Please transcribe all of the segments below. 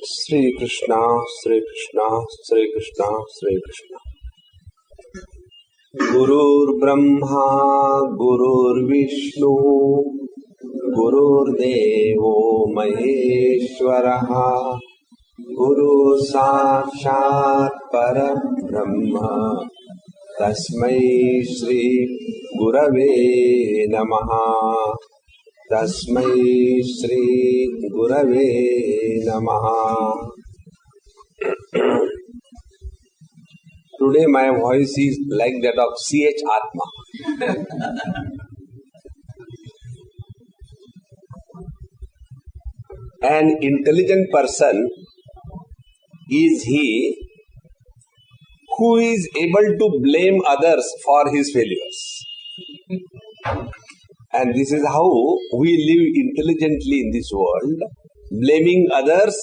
Sri Krishna, Sri Krishna, Sri Krishna, Sri Krishna. Gurur Brahma, Gurur Vishnu, Gurur Devo Maheshwaraha, Guru Sakshat Parabrahma, Tasmai Shri Gurave Namaha. Tasmai Shri Gurave Namaha. Today my voice is like that of C.H. Atma. An intelligent person is he who is able to blame others for his failures. And this is how we live intelligently in this world, blaming others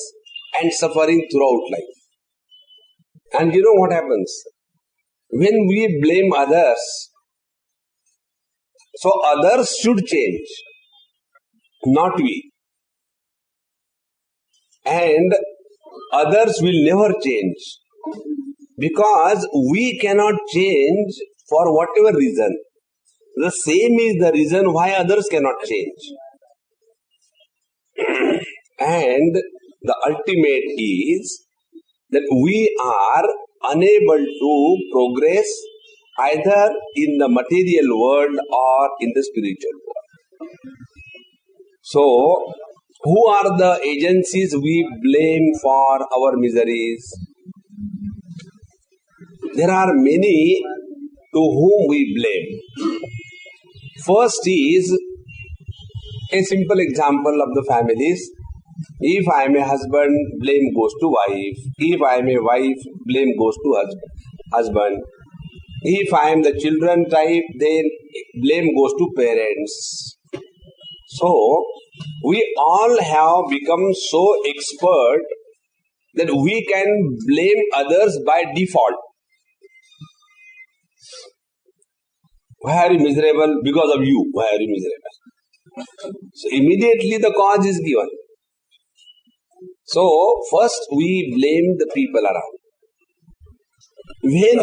and suffering throughout life. And you know what happens? When we blame others, so others should change, not we. And others will never change because we cannot change for whatever reason. The same is the reason why others cannot change. And the ultimate is that we are unable to progress either in the material world or in the spiritual world. So, who are the agencies we blame for our miseries? There are many to whom we blame. First is a simple example of the families. If I am a husband, blame goes to wife. If I am a wife, blame goes to husband. If I am the children type, then blame goes to parents. So, we all have become so expert that we can blame others by default. Why are you miserable? Because of you. Why are you miserable? So immediately the cause is given. So first we blame the people around. When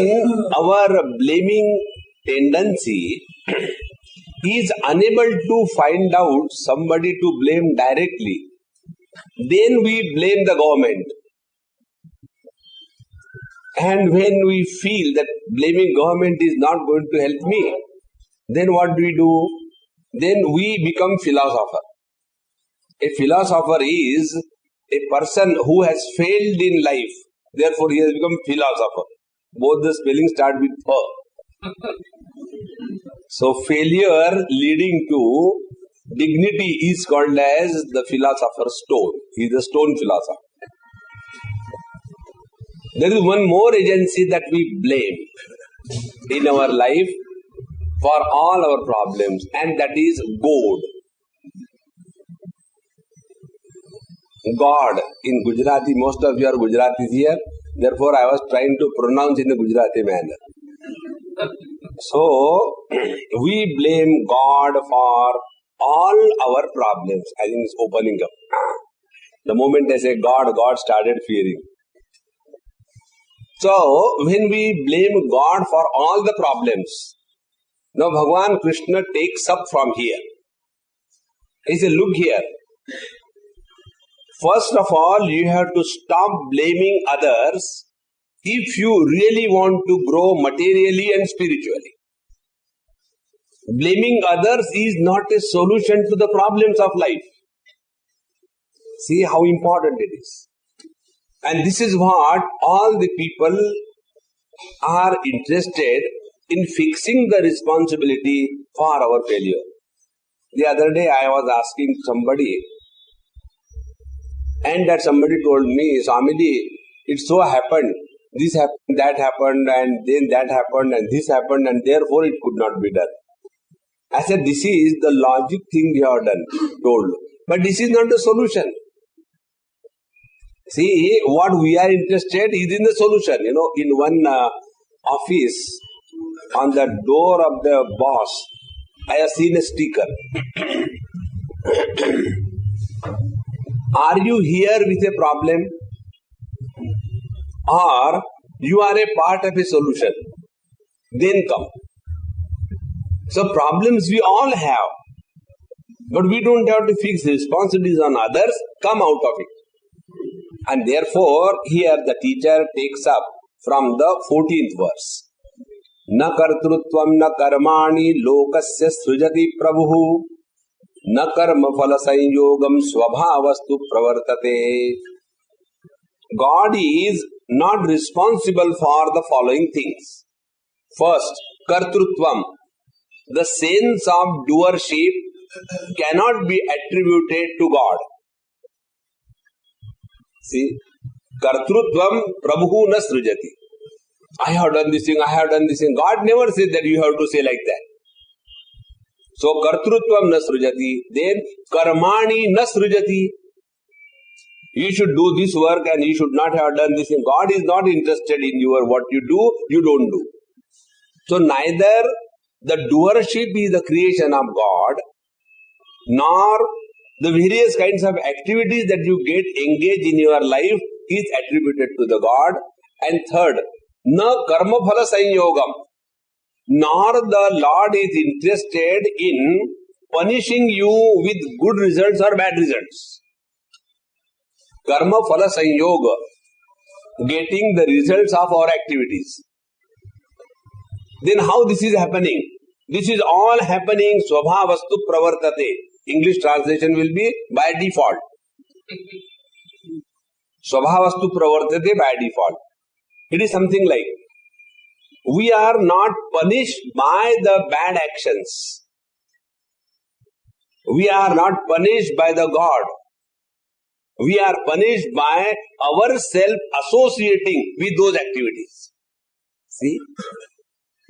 our blaming tendency is unable to find out somebody to blame directly, then we blame the government. And when we feel that blaming government is not going to help me, then what do? Then we become philosopher. A philosopher is a person who has failed in life. Therefore, he has become philosopher. Both the spellings start with pha. So, failure leading to dignity is called as the philosopher's stone. He is a stone philosopher. There is one more agency that we blame in our life for all our problems, and that is God. God in Gujarati, most of you are Gujaratis here, therefore I was trying to pronounce in a Gujarati manner. So, we blame God for all our problems. I think it's opening up. The moment I say God, God started fearing. So, when we blame God for all the problems, now Bhagavan Krishna takes up from here. He says, look here. First of all, you have to stop blaming others if you really want to grow materially and spiritually. Blaming others is not a solution to the problems of life. See how important it is. And this is what all the people are interested in, fixing the responsibility for our failure. The other day I was asking somebody, and that somebody told me, Swamiji, it so happened, this happened, that happened, and then that happened, and this happened, and therefore it could not be done. I said, this is the logic thing you have done, told. But this is not the solution. See, what we are interested is in the solution. You know, in one office, on the door of the boss, I have seen a sticker. Are you here with a problem? Or you are a part of a solution? Then come. So problems we all have. But we don't have to fix responsibilities on others. Come out of it. And therefore, here the teacher takes up from the 14th verse. Na kartrutvam na karmani lokasya srujati prabhu na karma phala sanyogam svabhavastu pravartate. God is not responsible for the following things. First, kartrutvam. The sense of doership cannot be attributed to God. See, kartrutvam prabhu na srujati. I have done this thing, I have done this thing. God never said that you have to say like that. So, kartrutvam na srujati. Then, karmani na srujati. You should do this work and you should not have done this thing. God is not interested in your what you do, you don't do. So, neither the doership is the creation of God, nor the various kinds of activities that you get engaged in your life is attributed to the God. And third, na karma phala sanyogam, nor the Lord is interested in punishing you with good results or bad results. Karma phala sanyoga, getting the results of our activities. Then how this is happening? This is all happening svabhavastu pravartate. English translation will be by default. Svabhavastu pravartate by default. It is something like, we are not punished by the bad actions. We are not punished by the God. We are punished by ourselves associating with those activities. See?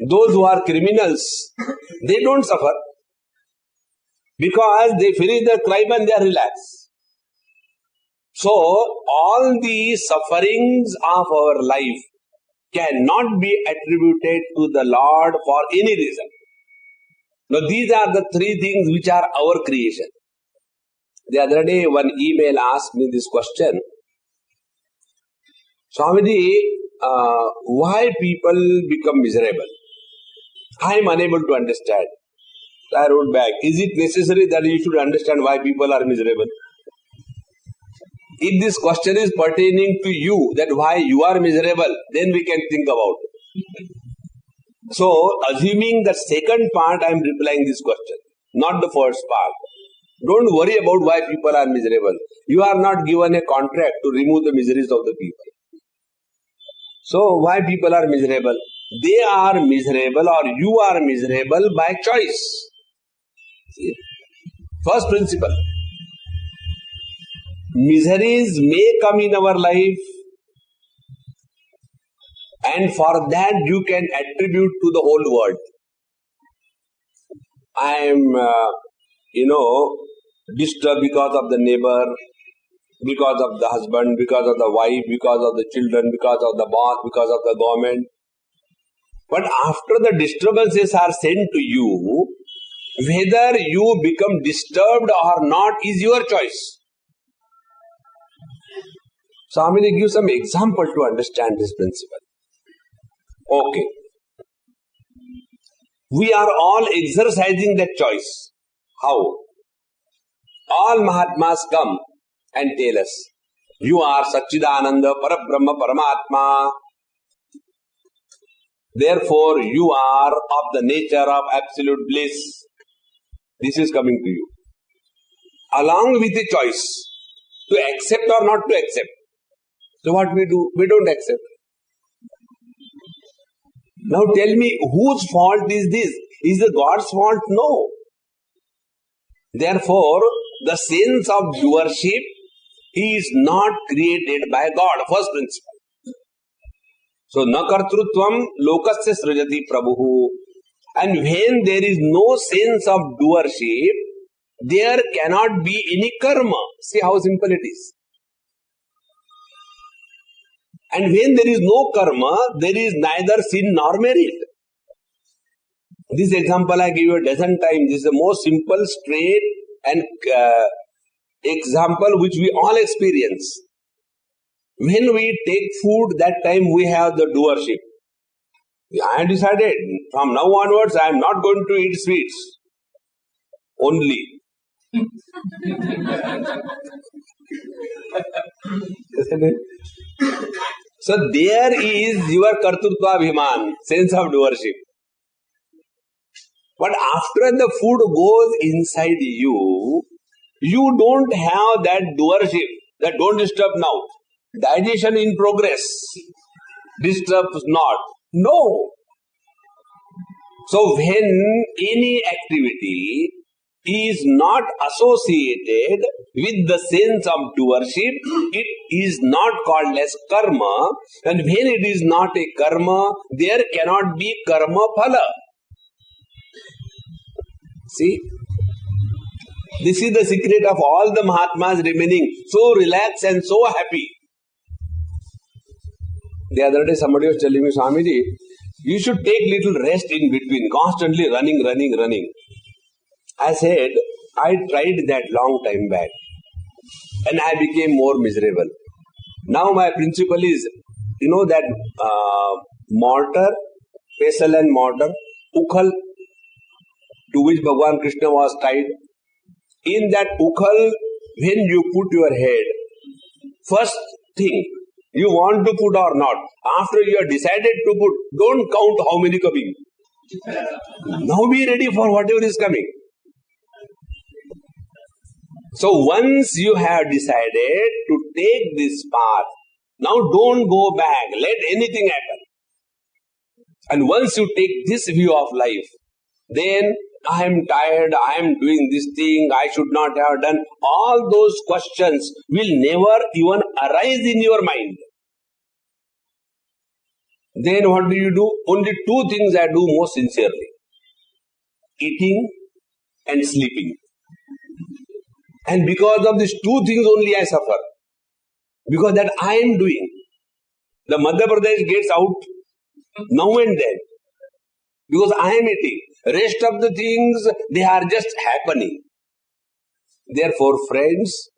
Those who are criminals, they don't suffer. Because they finish their crime and they are relaxed. So, all the sufferings of our life cannot be attributed to the Lord for any reason. Now, these are the three things which are our creation. The other day, one email asked me this question. Swamiji, why people become miserable? I am unable to understand. I wrote back, is it necessary that you should understand why people are miserable? If this question is pertaining to you, that why you are miserable, then we can think about it. So, assuming the second part, I am replying this question, not the first part. Don't worry about why people are miserable. You are not given a contract to remove the miseries of the people. So, why people are miserable? They are miserable or you are miserable by choice. See? First principle. Miseries may come in our life, and for that you can attribute to the whole world. I am, disturbed because of the neighbor, because of the husband, because of the wife, because of the children, because of the boss, because of the government. But after the disturbances are sent to you, whether you become disturbed or not is your choice. So I'm going to give some example to understand this principle. Okay. We are all exercising that choice. How? All Mahatmas come and tell us, you are Satchidananda, Parabrahma, Paramatma. Therefore, you are of the nature of absolute bliss. This is coming to you. Along with a choice, to accept or not to accept. So what we do? We don't accept. Now tell me, whose fault is this? Is it God's fault? No. Therefore, the sense of doership is not created by God. First principle. So, na kartrutvam lokasya srujati prabhu. And when there is no sense of doership, there cannot be any karma. See how simple it is. And when there is no karma, there is neither sin nor merit. This example I give you a dozen times. This is the most simple, straight and example which we all experience. When we take food, that time we have the doership. I decided from now onwards I am not going to eat sweets only. Isn't it? So there is your kartrutva abhiman, sense of doership. But after the food goes inside you, you don't have that doership, that don't disturb now. Digestion in progress, disturbs not. No. So when any activity is not associated with the sense of doership, it is not called as karma. And when it is not a karma, there cannot be karma phala. See? This is the secret of all the Mahatmas remaining so relaxed and so happy. The other day somebody was telling me, Swamiji, you should take little rest in between, constantly running. I said, I tried that long time back and I became more miserable. Now my principle is, you know that mortar, pestle and mortar, ukhal, to which Bhagavan Krishna was tied. In that ukhal, when you put your head, first thing, you want to put or not. After you have decided to put, don't count how many coming. Now be ready for whatever is coming. So once you have decided to take this path, now don't go back, let anything happen. And once you take this view of life, then I am tired, I am doing this thing, I should not have done. All those questions will never even arise in your mind. Then what do? Only two things I do most sincerely. Eating and sleeping. And because of these two things only I suffer. Because that I am doing. The Madhya Pradesh gets out now and then. Because I am eating. Rest of the things, they are just happening. Therefore, friends,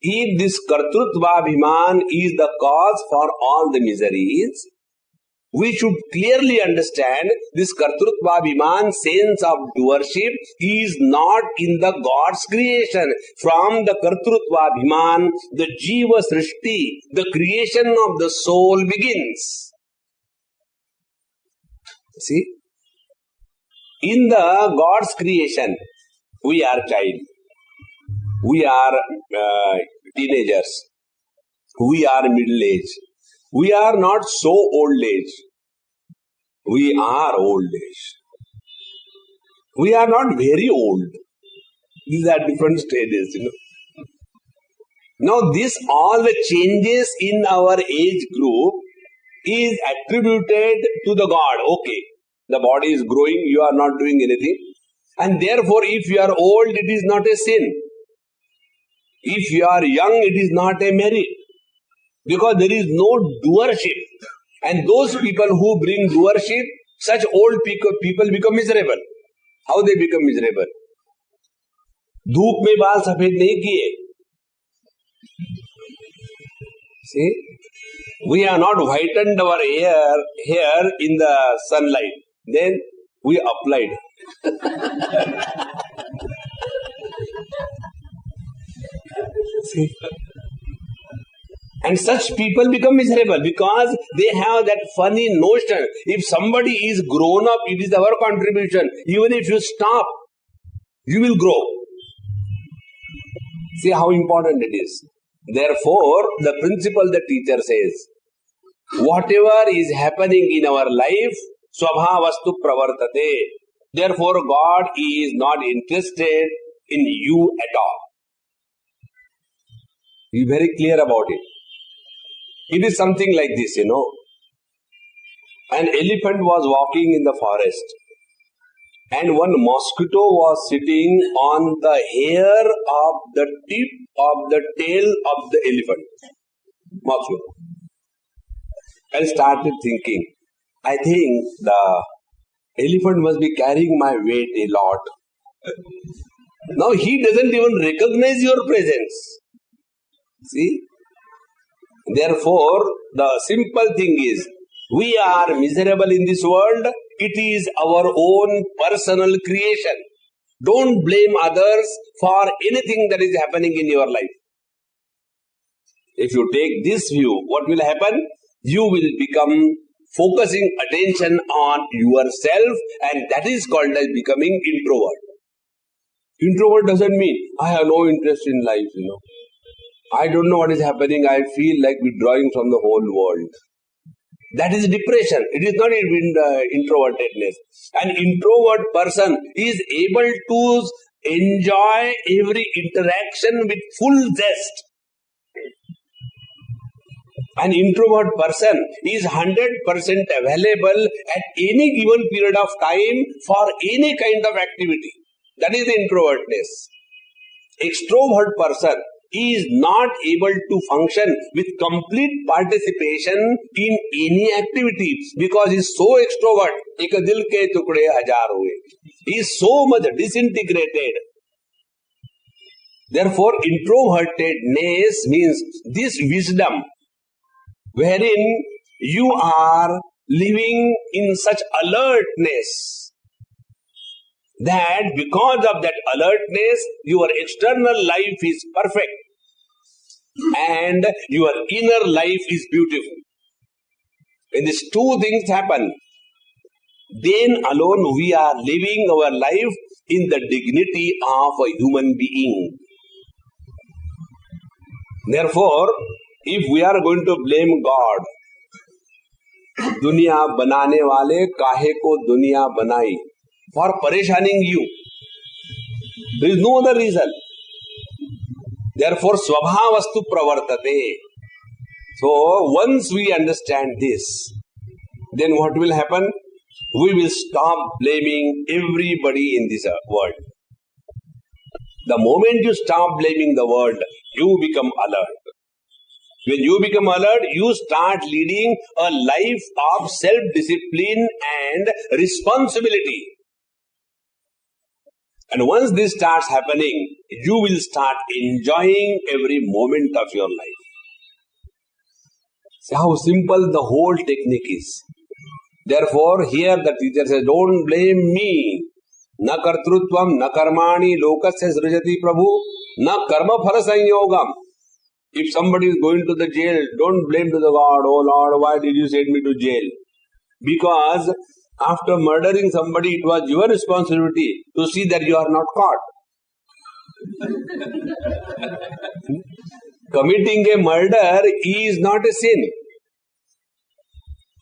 if this kartrutva abhiman is the cause for all the miseries, we should clearly understand this kartrutva abhiman, sense of doership, is not in the God's creation. From the kartrutva abhiman, the jiva srishti, the creation of the soul begins. See? In the God's creation, we are child, we are teenagers, we are middle age, we are not so old age, we are old age. We are not very old. These are different stages, Now this, all the changes in our age group is attributed to the God. Okay. The body is growing, you are not doing anything. And therefore, if you are old, it is not a sin. If you are young, it is not a merit. Because there is no doership. And those people who bring doership, such old people become miserable. How they become miserable? धूप में बाल सफेद नहीं किए. See? We are not whitened our hair in the sunlight. Then we applied. See? And such people become miserable because they have that funny notion. If somebody is grown up, it is our contribution. Even if you stop, you will grow. See how important it is. Therefore, the principle the teacher says, whatever is happening in our life, swabhavastu pravartate. Therefore, God is not interested in you at all. Be very clear about it. It is something like this, An elephant was walking in the forest and one mosquito was sitting on the hair of the tip of the tail of the elephant. Mosquito. And started thinking, I think the elephant must be carrying my weight a lot. Now he doesn't even recognize your presence. See? Therefore, the simple thing is, we are miserable in this world. It is our own personal creation. Don't blame others for anything that is happening in your life. If you take this view, what will happen? You will become focusing attention on yourself, and that is called as becoming introvert. Introvert doesn't mean I have no interest in life, I don't know what is happening. I feel like withdrawing from the whole world. That is depression. It is not even introvertedness. An introvert person is able to enjoy every interaction with full zest. An introvert person is 100% available at any given period of time for any kind of activity. That is the introvertness. Extrovert person is not able to function with complete participation in any activity because he is so extrovert. Ek dil ke tukde hajar hue. He is so much disintegrated. Therefore, introvertedness means this wisdom wherein you are living in such alertness that because of that alertness, your external life is perfect and your inner life is beautiful. When these two things happen, then alone we are living our life in the dignity of a human being. Therefore, if we are going to blame God, दुनिया बनाने वाले काहे को दुनिया बनाई, for pareshaning you, there is no other reason. Therefore, svabhavastu pravartate. So, once we understand this, then what will happen? We will stop blaming everybody in this world. The moment you stop blaming the world, you become alert. When you become alert, you start leading a life of self-discipline and responsibility. And once this starts happening, you will start enjoying every moment of your life. See how simple the whole technique is. Therefore, here the teacher says, don't blame me. Na kartrutvam, na karmani, lokasya srujati prabhu, na karma phala sanyogam. If somebody is going to the jail, don't blame to the God, oh Lord, why did you send me to jail? Because after murdering somebody, it was your responsibility to see that you are not caught. Committing a murder is not a sin.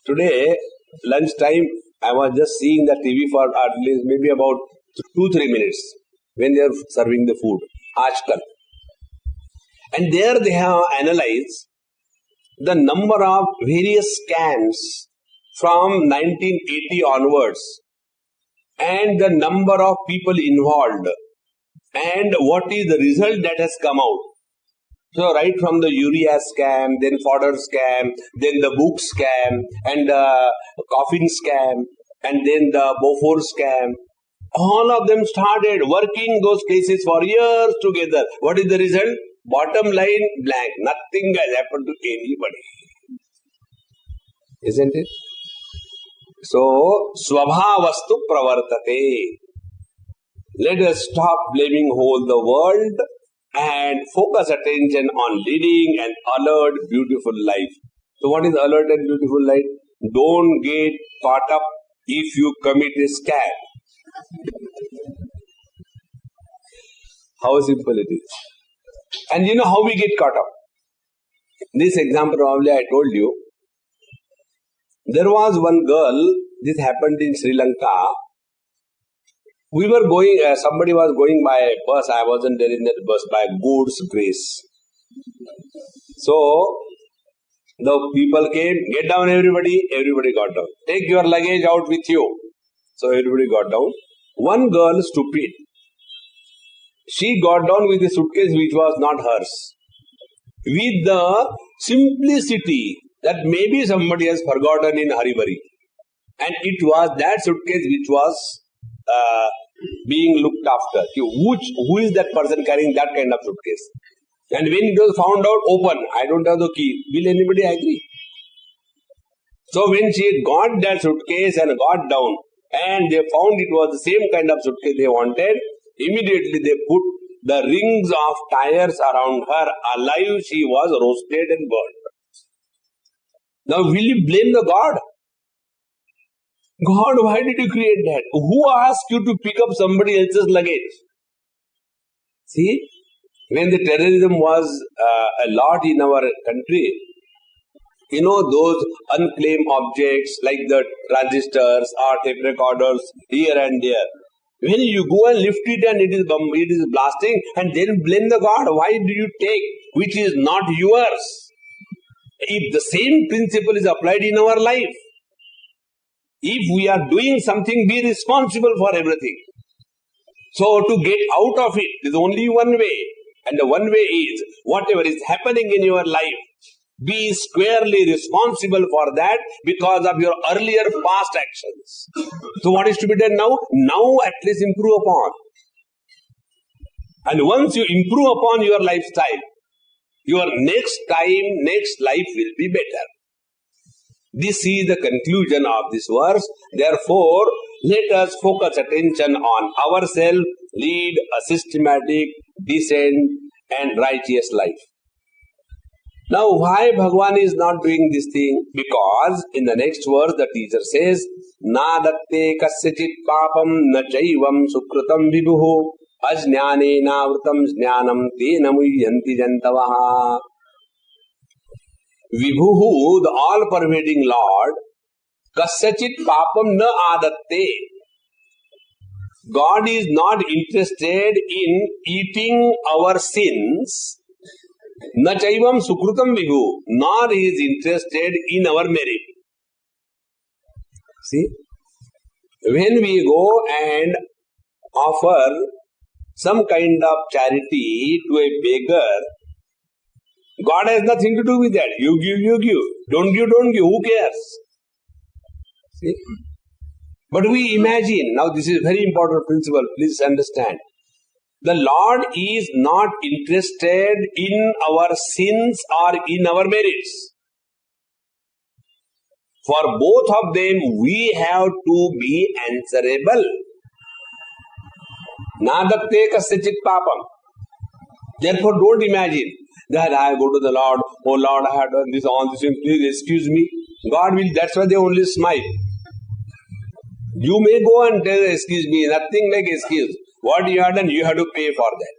Today, lunchtime, I was just seeing the TV for at least maybe about 2-3 minutes when they are serving the food. Aajkal. And there they have analyzed the number of various scams from 1980 onwards and the number of people involved and what is the result that has come out. So right from the urea scam, then fodder scam, then the book scam and the coffin scam and then the Beaufort scam. All of them started working those cases for years together. What is the result? Bottom line, blank. Nothing has happened to anybody. Isn't it? So, svabhavastu pravartate. Let us stop blaming whole the world and focus attention on leading an alert, beautiful life. So, what is alert and beautiful life? Don't get caught up if you commit a scam. How simple it is. And you know how we get caught up. This example probably I told you. There was one girl, this happened in Sri Lanka. We were going, somebody was going by a bus, I wasn't there in that bus, by God's grace. So, the people came, get down everybody got down. Take your luggage out with you. So everybody got down. One girl, stupid, she got down with a suitcase which was not hers. With the simplicity that maybe somebody has forgotten in Haribari. And it was that suitcase which was being looked after. Who is that person carrying that kind of suitcase? And when it was found out open, I don't have the key. Will anybody agree? So when she got that suitcase and got down, and they found it was the same kind of suitcase they wanted, immediately they put the rings of tires around her. Alive, she was roasted and burned. Now, will you blame the God? God, why did you create that? Who asked you to pick up somebody else's luggage? See, when the terrorism was a lot in our country, those unclaimed objects like the transistors or tape recorders here and there. When you go and lift it and it is blasting, and then blame the God, why do you take which is not yours? If the same principle is applied in our life, if we are doing something, be responsible for everything. So to get out of it, there is only one way, and the one way is whatever is happening in your life, be squarely responsible for that because of your earlier past actions. So what is to be done now? Now at least improve upon. And once you improve upon your lifestyle, your next life will be better. This is the conclusion of this verse. Therefore, let us focus attention on ourselves, lead a systematic, decent and righteous life. Now, why Bhagavan is not doing this thing? Because in the next verse, the teacher says, Na datte kasyachit papam na chaivam sukrutam vibhuhu ajnane na vrutam jnanam te namuyyanti jantavaha. Vibhuhu, the all-pervading Lord, kasyachit papam na adatte. God is not interested in eating our sins. Na chaivam sukrutam vibhu, nor he is interested in our merit. See, when we go and offer some kind of charity to a beggar, God has nothing to do with that. You give. Don't give. Who cares? See? But we imagine, now this is a very important principle, please understand. The Lord is not interested in our sins or in our merits. For both of them, we have to be answerable. Nadatte kasyachit papam. Therefore, don't imagine that I go to the Lord, oh Lord, I have done this, all this, please excuse me. God will, that's why they only smile. You may go and tell, excuse me, nothing like excuse. What you have done, you have to pay for that.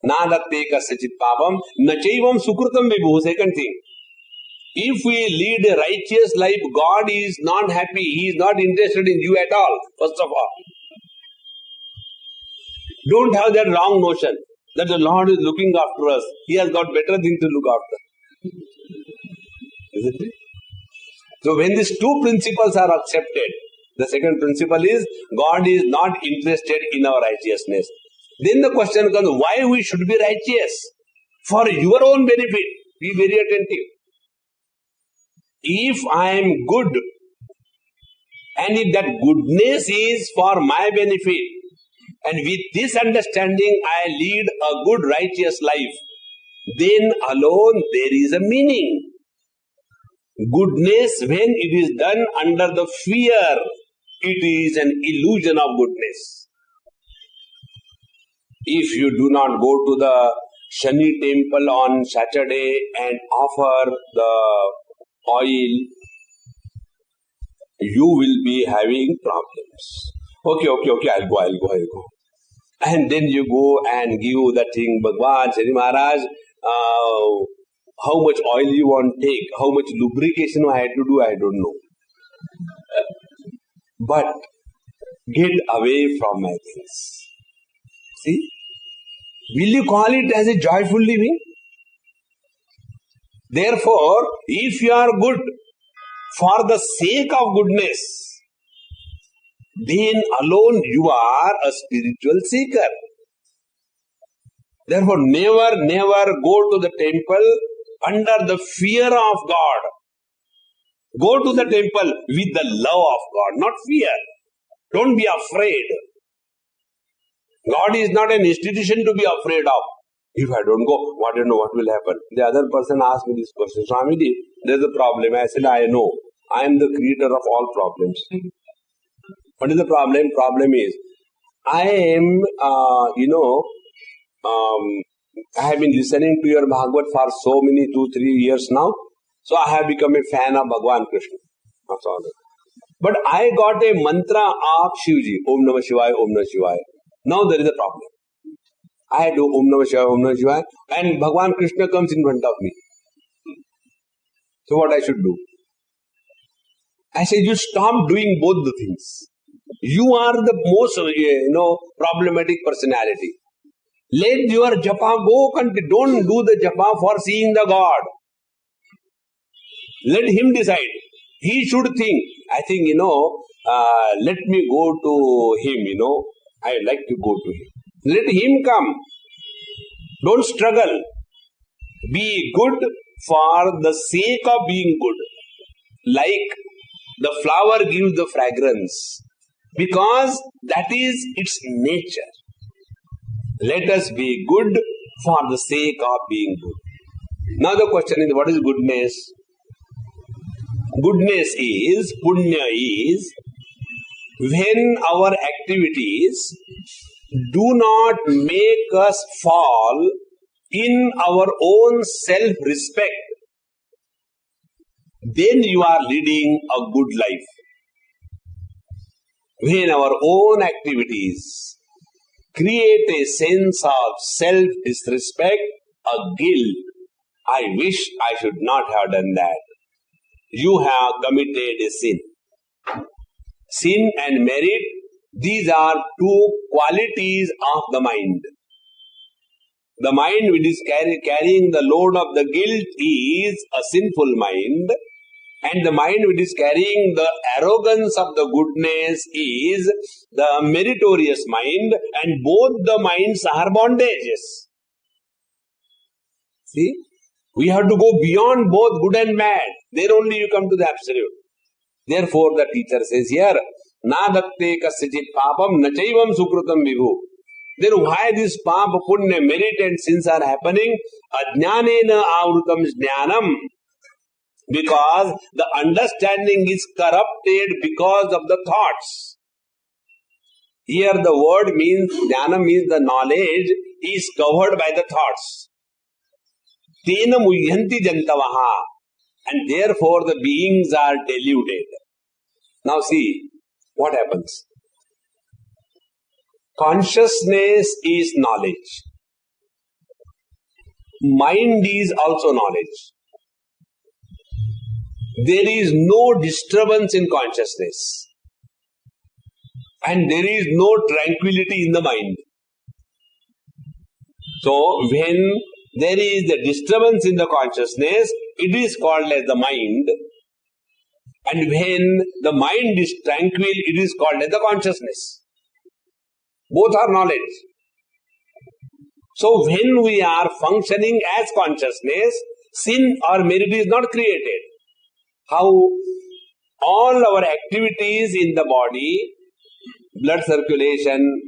Na datte kasyachit papam, na chaivam sukrutam vibhu. Second thing, if we lead a righteous life, God is not happy. He is not interested in you at all, first of all. Don't have that wrong notion that the Lord is looking after us. He has got better things to look after. Isn't it? So when these two principles are accepted, the second principle is God is not interested in our righteousness. Then the question comes, why we should be righteous? For your own benefit. Be very attentive. If I am good, and if that goodness is for my benefit, and with this understanding I lead a good righteous life, then alone there is a meaning. Goodness, when it is done under the fear, it is an illusion of goodness. If you do not go to the Shani temple on Saturday and offer the oil, you will be having problems. Okay, I'll go. And then you go and give the thing, Bhagwan, Shri Maharaj, how much oil you want to take, how much lubrication I had to do, I don't know. But get away from my things. See? Will you call it as a joyful living? Therefore, if you are good for the sake of goodness, then alone you are a spiritual seeker. Therefore, never go to the temple under the fear of God. Go to the temple with the love of God, not fear. Don't be afraid. God is not an institution to be afraid of. If I don't go, I don't know what will happen. The other person asked me this question. Swamiji, there's a problem. I said, I know. I am the creator of all problems. What is the problem? Problem is, I am, I have been listening to your Bhagavad for so many, 2-3 years now. So I have become a fan of Bhagavan Krishna. That's all. But I got a mantra of Shivji, Om Namah Shivaya, Om Namah Shivaya. Now there is a problem. I do Om Namah Shivaya, Om Namah Shivaya, and Bhagavan Krishna comes in front of me. So what I should do? I say, you stop doing both the things. You are the most, problematic personality. Let your japa go. Don't do the japa for seeing the God. Let him decide. He should think. I think, let me go to him, I like to go to him. Let him come. Don't struggle. Be good for the sake of being good. Like the flower gives the fragrance. Because that is its nature. Let us be good for the sake of being good. Now the question is, what is goodness? Goodness is, punya is, when our activities do not make us fall in our own self-respect, then you are leading a good life. When our own activities create a sense of self-disrespect, a guilt, I wish I should not have done that. You have committed a sin. Sin and merit, these are two qualities of the mind. The mind which is carrying the load of the guilt is a sinful mind, and the mind which is carrying the arrogance of the goodness is the meritorious mind, and both the minds are bondages. See? We have to go beyond both good and bad. Then only you come to the absolute. Therefore the teacher says here, Na dakte kasyachit papam na chaivam sukrutam vibhu. Then why this papa, punya, merit and sins are happening? Ajnanena avrutam jnanam. Because the understanding is corrupted because of the thoughts. Here the word means, jnana means the knowledge is covered by the thoughts. Tena muyyanti jantavaha. And therefore the beings are deluded. Now see, what happens? Consciousness is knowledge. Mind is also knowledge. There is no disturbance in consciousness. And there is no tranquility in the mind. So, when there is a disturbance in the consciousness, it is called as the mind. And when the mind is tranquil, it is called as the consciousness. Both are knowledge. So, when we are functioning as consciousness, sin or merit is not created. How all our activities in the body, blood circulation,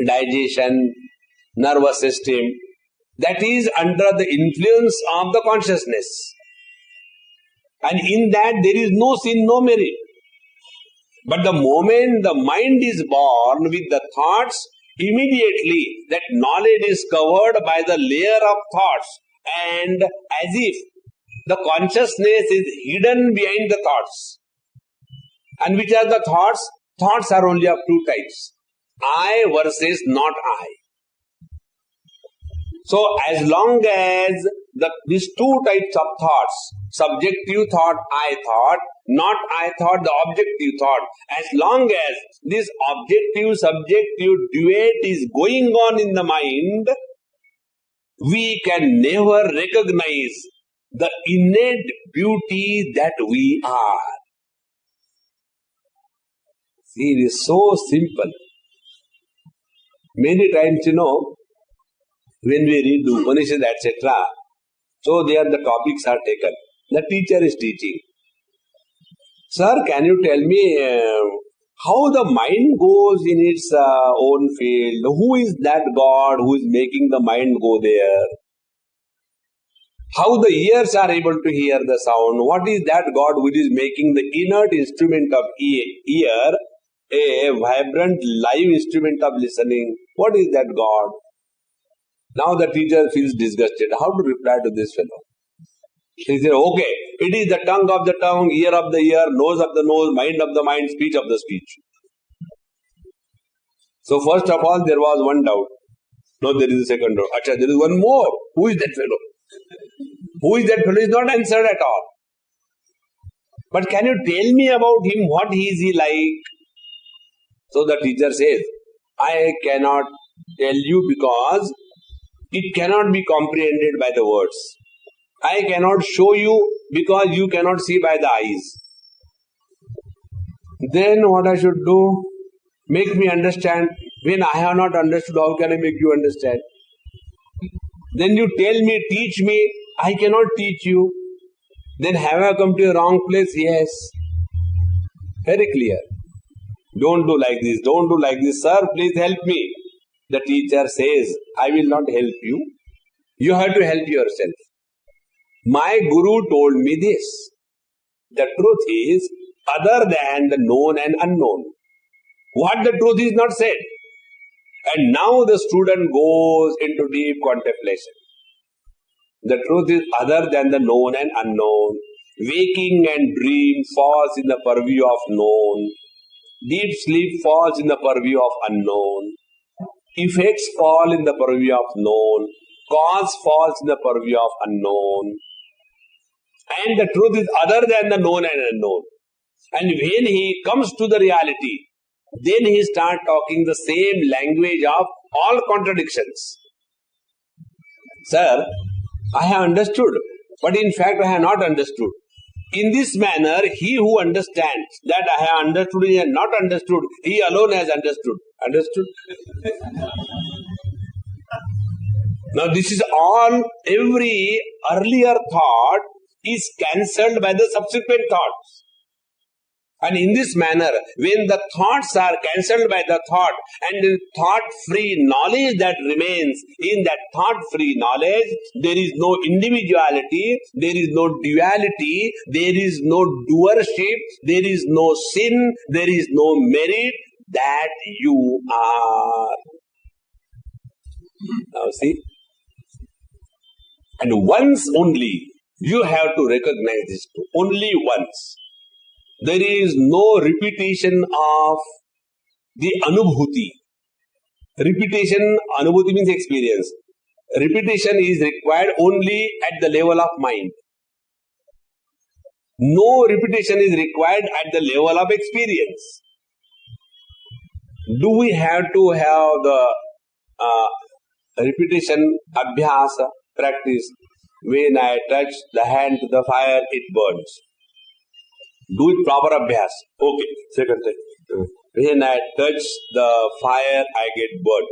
digestion, nervous system, that is under the influence of the consciousness. And in that there is no sin, no merit. But the moment the mind is born with the thoughts, immediately that knowledge is covered by the layer of thoughts, and as if the consciousness is hidden behind the thoughts. And which are the thoughts? Thoughts are only of two types. I versus not I. So as long as these two types of thoughts, subjective thought, I thought, not I thought, the objective thought, as long as this objective-subjective duet is going on in the mind, we can never recognize the innate beauty that we are. See, it is so simple. Many times, when we read the Upanishad, etc., so there the topics are taken. The teacher is teaching. Sir, can you tell me How the mind goes in its own field. Who is that God who is making the mind go there? How the ears are able to hear the sound. What is that God which is making the inert instrument of ear a vibrant live instrument of listening? What is that God? Now the teacher feels disgusted. How to reply to this fellow? He said, okay, it is the tongue of the tongue, ear of the ear, nose of the nose, mind of the mind, speech of the speech. So first of all, there was one doubt. No, there is a second doubt. Achha, there is one more. Who is that fellow? Who is that fellow is not answered at all. But can you tell me about him? What is he like? So the teacher says, I cannot tell you because it cannot be comprehended by the words. I cannot show you because you cannot see by the eyes. Then what I should do? Make me understand. When I have not understood, how can I make you understand? Then you tell me, teach me. I cannot teach you. Then have I come to a wrong place? Yes. Very clear. Don't do like this. Don't do like this. Sir, please help me. The teacher says, I will not help you. You have to help yourself. My guru told me this. The truth is other than the known and unknown. What the truth is not said. And now the student goes into deep contemplation. The truth is other than the known and unknown. Waking and dream falls in the purview of known. Deep sleep falls in the purview of unknown. Effects fall in the purview of known. Cause falls in the purview of unknown. And the truth is other than the known and unknown. And when he comes to the reality, then he starts talking the same language of all contradictions. Sir, I have understood, but in fact I have not understood. In this manner, he who understands that I have understood and not understood, he alone has understood. Understood? Now this is all, every earlier thought is cancelled by the subsequent thoughts. And in this manner, when the thoughts are cancelled by the thought and the thought-free knowledge that remains, in that thought-free knowledge, there is no individuality, there is no duality, there is no doership, there is no sin, there is no merit, that you are. Now see, and once only you have to recognize this too. Only once. There is no repetition of the anubhuti. Repetition, anubhuti means experience. Repetition is required only at the level of mind. No repetition is required at the level of experience. Do we have to have the repetition, abhyasa, practice? When I touch the hand to the fire, it burns. Do it proper abhyas. Okay, second time. When I touch the fire, I get burned.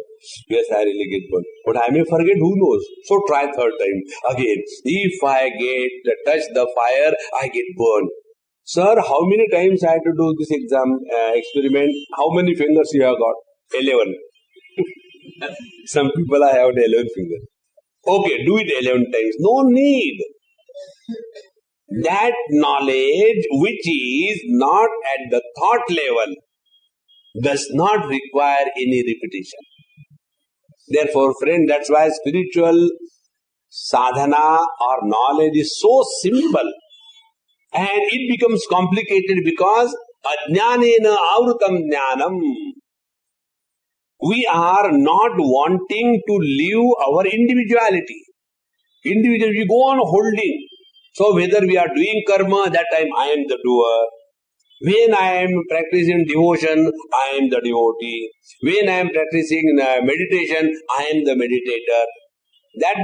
Yes, I really get burned. But I may forget, who knows? So try third time. Again, if I touch the fire, I get burned. Sir, how many times I had to do this experiment? How many fingers you have got? 11. Some people I have 11 fingers. Okay, do it 11 times. No need. That knowledge which is not at the thought level does not require any repetition. Therefore, friend, that's why spiritual sadhana or knowledge is so simple and it becomes complicated because ajnanena avrutam jnanam. We are not wanting to leave our individuality. Individually, we go on holding. So whether we are doing karma, that time I am the doer. When I am practicing devotion, I am the devotee. When I am practicing meditation, I am the meditator. That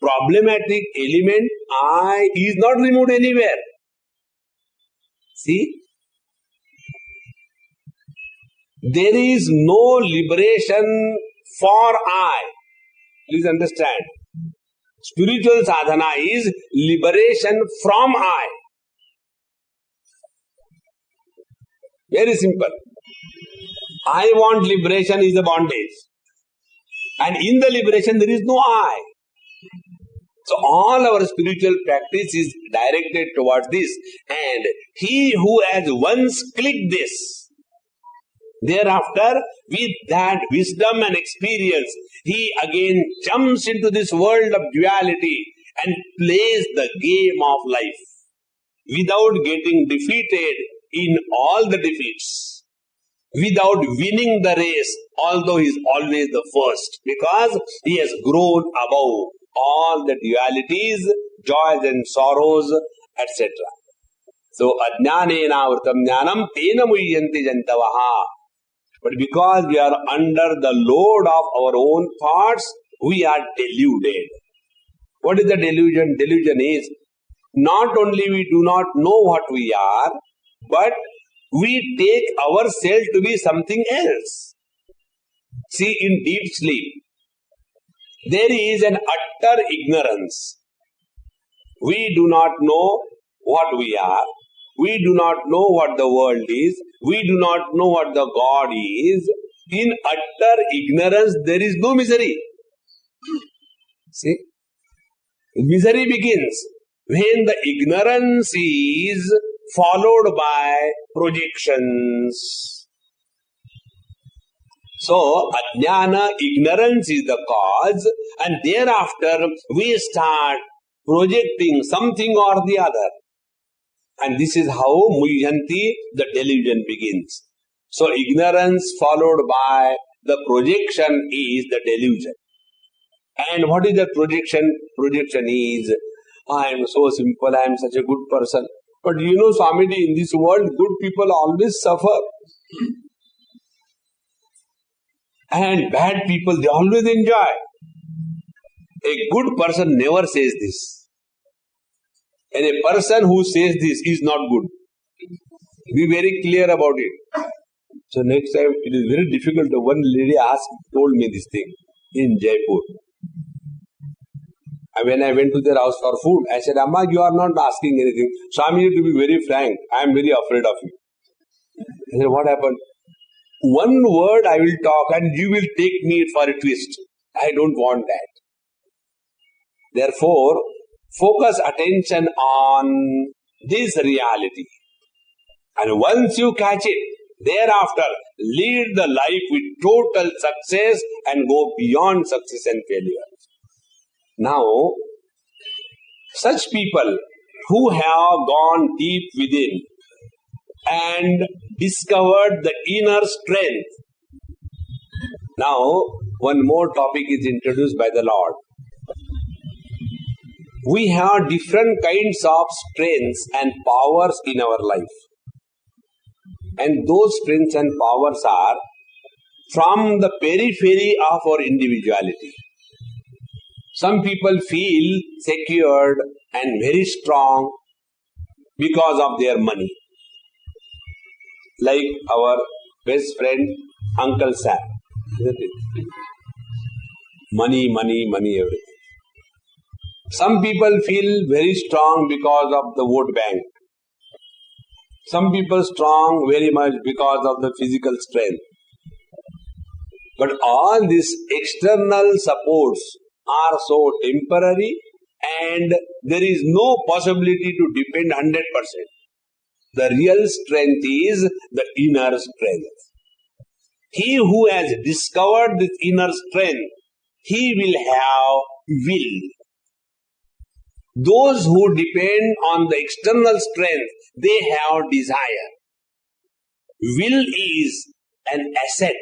problematic element, I, is not removed anywhere. See? There is no liberation for I. Please understand. Spiritual sadhana is liberation from I. Very simple. I want liberation is a bondage. And in the liberation there is no I. So all our spiritual practice is directed towards this. And he who has once clicked this, thereafter with that wisdom and experience, he again jumps into this world of duality and plays the game of life without getting defeated in all the defeats, without winning the race, although he is always the first, because he has grown above all the dualities, joys and sorrows, etc. So, ajnanena vritam jnanam tena muyyanti jantavaha. But because we are under the load of our own thoughts, we are deluded. What is the delusion? Delusion is not only we do not know what we are, but we take ourselves to be something else. See, in deep sleep, there is an utter ignorance. We do not know what we are. We do not know what the world is. We do not know what the God is. In utter ignorance, there is no misery. See? Misery begins when the ignorance is followed by projections. So, ajnana, ignorance is the cause, and thereafter we start projecting something or the other. And this is how muyyanti, the delusion, begins. So, ignorance followed by the projection is the delusion. And what is the projection? Projection is, I am so simple, I am such a good person. But you know, Swamiji, in this world, good people always suffer. And bad people, they always enjoy. A good person never says this. And a person who says this is not good. Be very clear about it. So next time, it is very difficult. One lady told me this thing in Jaipur. And when I went to their house for food, I said, Amma, you are not asking anything. Swami, to be very frank, I am very afraid of you. I said, what happened? One word I will talk and you will take me for a twist. I don't want that. Therefore, focus attention on this reality. And once you catch it, thereafter, lead the life with total success and go beyond success and failure. Now, such people who have gone deep within and discovered the inner strength. Now, one more topic is introduced by the Lord. We have different kinds of strengths and powers in our life. And those strengths and powers are from the periphery of our individuality. Some people feel secured and very strong because of their money. Like our best friend, Uncle Sam. Isn't it? Money, money, money, everything. Some people feel very strong because of the vote bank. Some people strong very much because of the physical strength. But all these external supports are so temporary and there is no possibility to depend 100%. The real strength is the inner strength. He who has discovered this inner strength, he will have will. Those who depend on the external strength, they have desire. Will is an asset.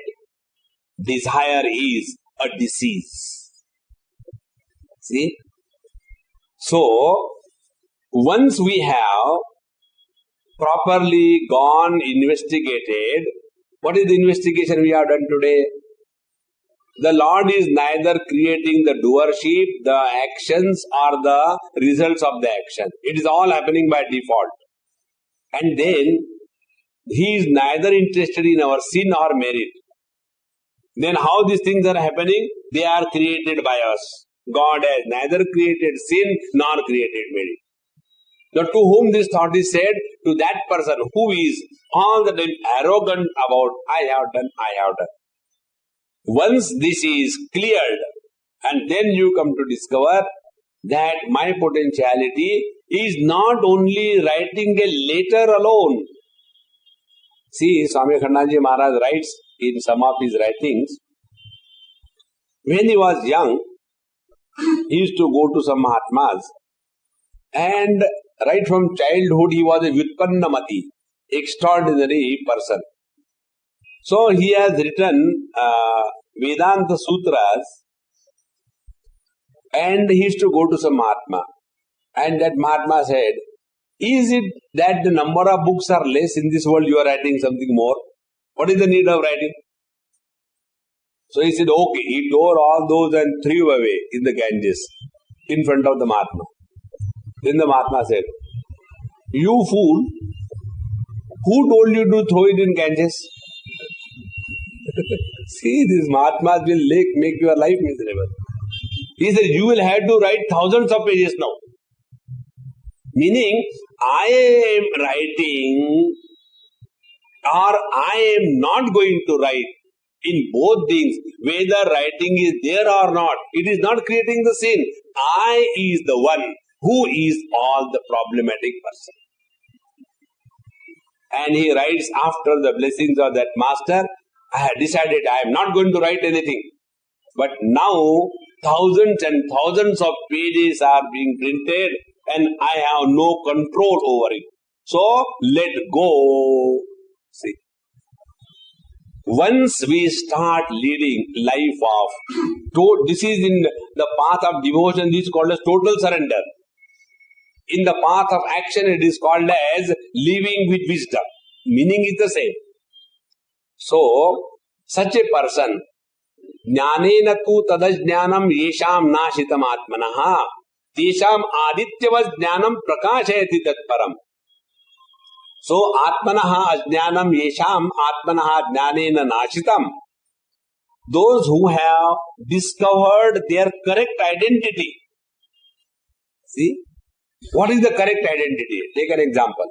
Desire is a disease. See? So, once we have properly gone, investigated, what is the investigation we have done today? The Lord is neither creating the doership, the actions or the results of the action. It is all happening by default. And then, He is neither interested in our sin or merit. Then how these things are happening? They are created by us. God has neither created sin nor created merit. Now to whom this thought is said? to that person who is all the time arrogant about I have done. Once this is cleared, and then you come to discover that my potentiality is not only writing a letter alone. See, Swami Akhandanand Maharaj writes in some of his writings, when he was young, he used to go to some Mahatmas, and right from childhood he was a Vyutpannamati, extraordinary person. So he has written Vedanta Sutras, and he used to go to some Mahatma, and that Mahatma said, is it that the number of books are less in this world, you are writing something more? What is the need of writing? So he said, okay. He tore all those and threw away in the Ganges in front of the Mahatma. Then the Mahatma said, you fool, who told you to throw it in Ganges? See, these Mahatmas will make your life miserable. He said, you will have to write thousands of pages now. Meaning, I am writing or I am not going to write. In both things, whether writing is there or not, it is not creating the sin. I is the one who is all the problematic person. And he writes after the blessings of that master, I had decided I am not going to write anything. But now, thousands and thousands of pages are being printed and I have no control over it. So, let go. See. Once we start leading life of, this is in the path of devotion, this is called as total surrender. In the path of action, it is called as living with wisdom. Meaning is the same. So, such a person, jnanena tu tadajnanam yesham nashitam atmanaha tesham adityavas jnanam prakashayati tatparam. So, atmanaha ajnanam yesham atmanaha jnanena nashitam. Those who have discovered their correct identity. See, what is the correct identity? Take an example.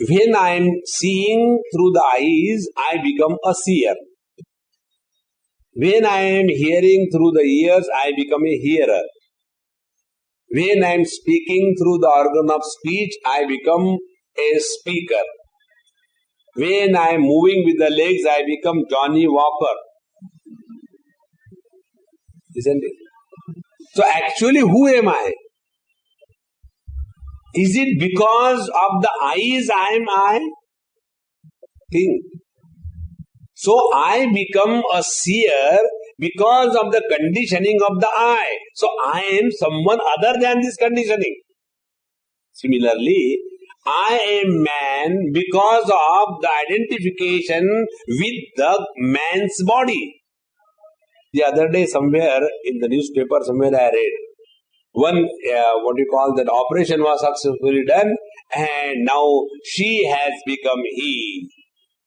When I am seeing through the eyes, I become a seer. When I am hearing through the ears, I become a hearer. When I am speaking through the organ of speech, I become a speaker. When I am moving with the legs, I become Johnny Walker. Isn't it? So actually, who am I? Is it because of the eyes I am I? Think. So I become a seer because of the conditioning of the eye. So I am someone other than this conditioning. Similarly, I am man because of the identification with the man's body. The other day somewhere in the newspaper, somewhere I read, one, that operation was successfully done and now she has become he.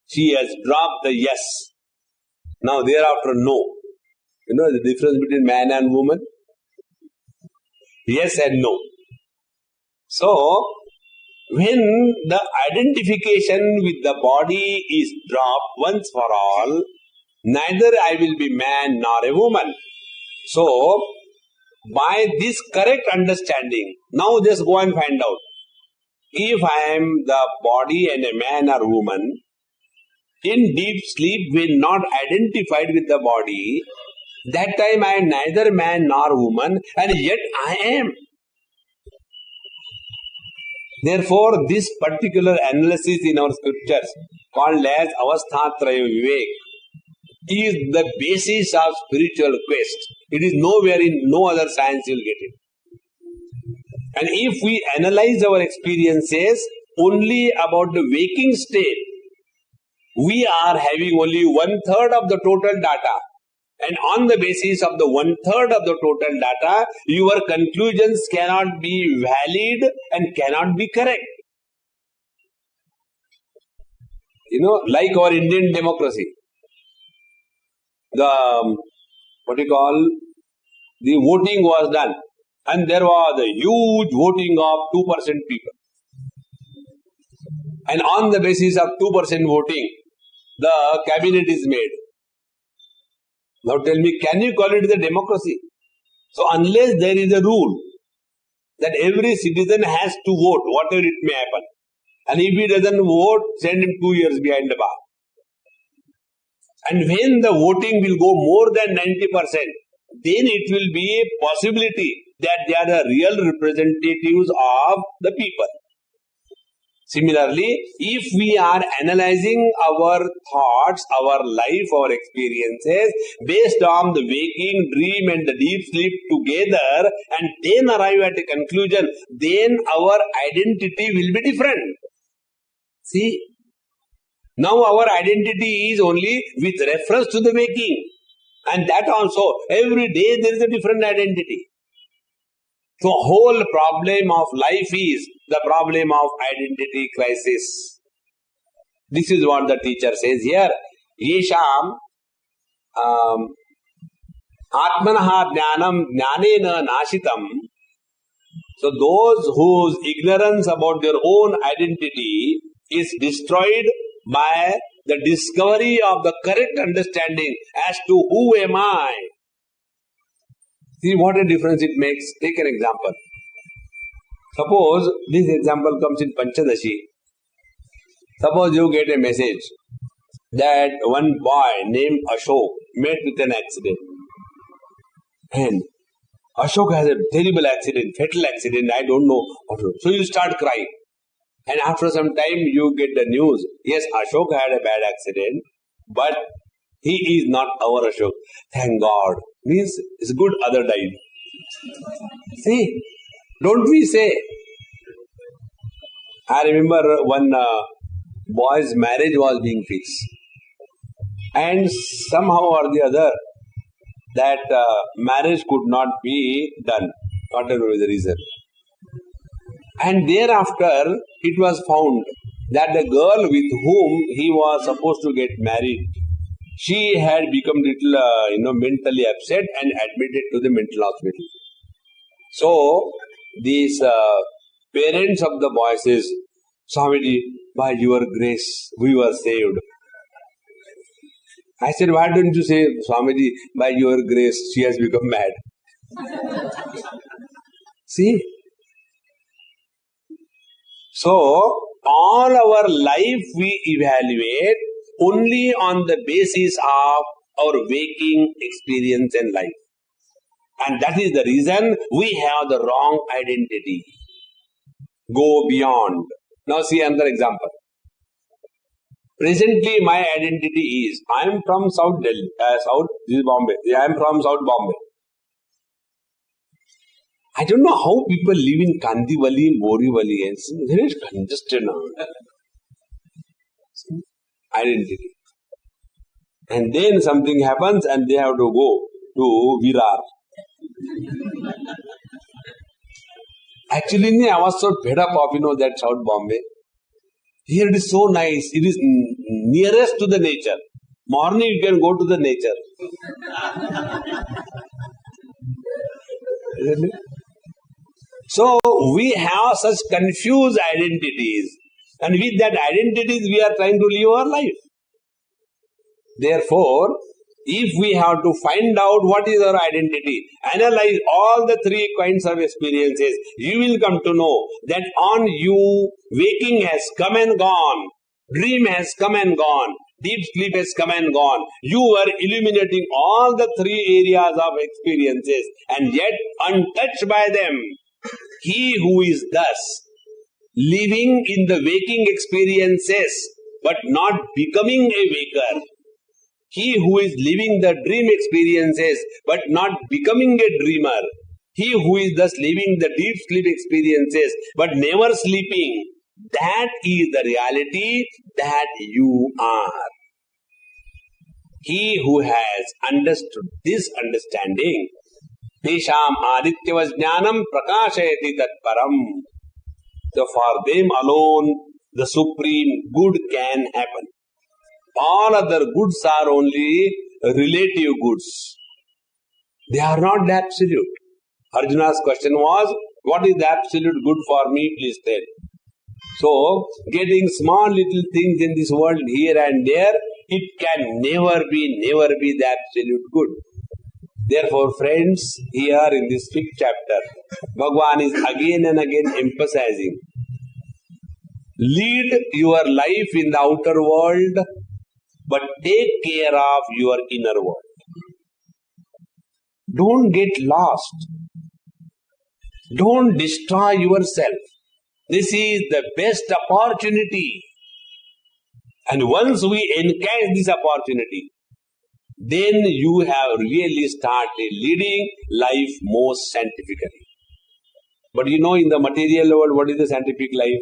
She has dropped the yes. Now thereafter no. You know the difference between man and woman? Yes and no. So, when the identification with the body is dropped once for all, neither I will be man nor a woman. So, by this correct understanding, now just go and find out. If I am the body and a man or woman, in deep sleep when not identified with the body, that time I am neither man nor woman and yet I am. Therefore, this particular analysis in our scriptures called as Avasthatraya Vivek is the basis of spiritual quest. It is nowhere in no other science you will get it. And if we analyze our experiences only about the waking state, we are having only 1/3 of the total data. And on the basis of the 1/3 of the total data, your conclusions cannot be valid and cannot be correct. You know, like our Indian democracy. The voting was done and there was a huge voting of 2% people. and on the basis of 2% voting, the cabinet is made. Now tell me, can you call it the democracy? So unless there is a rule that every citizen has to vote, whatever it may happen, and if he doesn't vote, send him 2 years behind the bar. And when the voting will go more than 90%, then it will be a possibility that they are the real representatives of the people. Similarly, if we are analyzing our thoughts, our life, our experiences based on the waking, dream and the deep sleep together and then arrive at a conclusion, then our identity will be different. See, now our identity is only with reference to the waking, and that also every day there is a different identity. So whole problem of life is the problem of identity crisis. This is what the teacher says here. Yesham atmanaha jnanam jnanena nashitam. So those whose ignorance about their own identity is destroyed by the discovery of the correct understanding as to who am I. See what a difference it makes. Take an example. Suppose this example comes in Panchadashi. Suppose you get a message that one boy named Ashok met with an accident. And Ashok has a terrible accident, fatal accident, I don't know what to do. So you start crying. And after some time you get the news, yes, Ashok had a bad accident, but he is not our Ashok. Thank God. Means it's good other died. See, don't we say? I remember one boy's marriage was being fixed. And somehow or the other, that marriage could not be done. Whatever was the reason. And thereafter, it was found that the girl with whom he was supposed to get married, she had become little, mentally upset and admitted to the mental hospital. So, these parents of the boy says, Swamiji, by your grace, we were saved. I said, why don't you say, Swamiji, by your grace, she has become mad. See? So, all our life we evaluate only on the basis of our waking experience in life. And that is the reason we have the wrong identity. Go beyond. Now see another example. Presently my identity is, I am from South Delhi, this is Bombay. I am from South Bombay. I don't know how people live in Kandivali, Borivali, and it's very congested now. Identity. And then something happens and they have to go to Virar. Actually, I was so fed up of, that South Bombay. Here it is so nice. It is nearest to the nature. Morning you can go to the nature. Really? So we have such confused identities, and with that identities we are trying to live our life. Therefore, if we have to find out what is our identity, analyze all the three kinds of experiences, you will come to know that on you, waking has come and gone, dream has come and gone, deep sleep has come and gone. You were illuminating all the three areas of experiences and yet untouched by them. He who is thus living in the waking experiences but not becoming a waker, he who is living the dream experiences but not becoming a dreamer, he who is thus living the deep sleep experiences but never sleeping, that is the reality that you are. He who has understood this understanding, Tesham adityavas jnanam prakashayati tatparam. So for them alone, the supreme good can happen. All other goods are only relative goods. They are not the absolute. Arjuna's question was, what is the absolute good for me? Please tell. So, getting small little things in this world here and there, it can never be the absolute good. Therefore, friends, here in this 5th chapter, Bhagavan is again and again emphasizing, lead your life in the outer world, but take care of your inner world. Don't get lost. Don't destroy yourself. This is the best opportunity. And once we encash this opportunity, then you have really started leading life most scientifically. But you know, in the material world, what is the scientific life?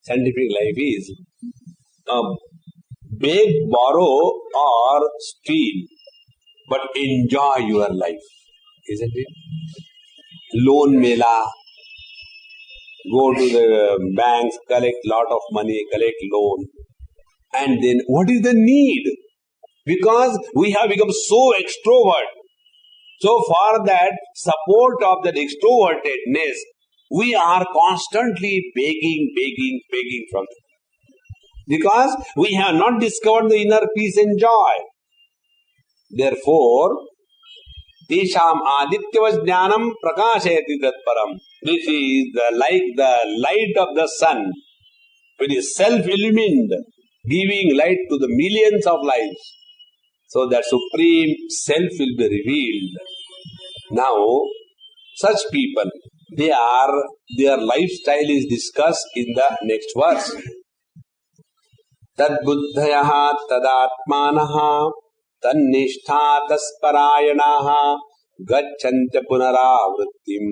Scientific life is beg, borrow or steal, but enjoy your life. Isn't it? Loan mela, go to the banks, collect lot of money, collect loan. And then what is the need? Because we have become so extrovert. So for that support of that extrovertedness, we are constantly begging from them. Because we have not discovered the inner peace and joy. Therefore, Tesham adityavas jnanam prakashayati tatparam. This is like the light of the sun. It is self-illumined, giving light to the millions of lives. So that supreme self will be revealed. Now, such people, their lifestyle is discussed in the next verse. Tad buddhayaha tadatmanaha tannishthā taspārāyanaha gacchantya punaravrittim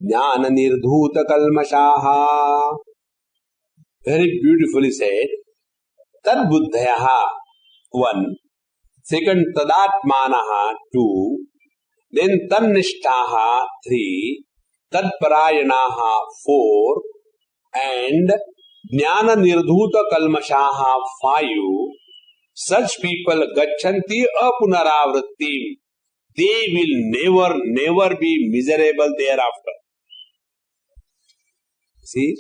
jnana nirdhūta kalmashaha. Very beautifully said. Tad buddhayaha, 1. Second, tadatmanaha, 2. Then tannishtaha, 3. Tadparayanaha, 4. And jnana nirdhuta kalmashaha, 5. Such people, gachanti apunaravrittim. They will never be miserable thereafter. See,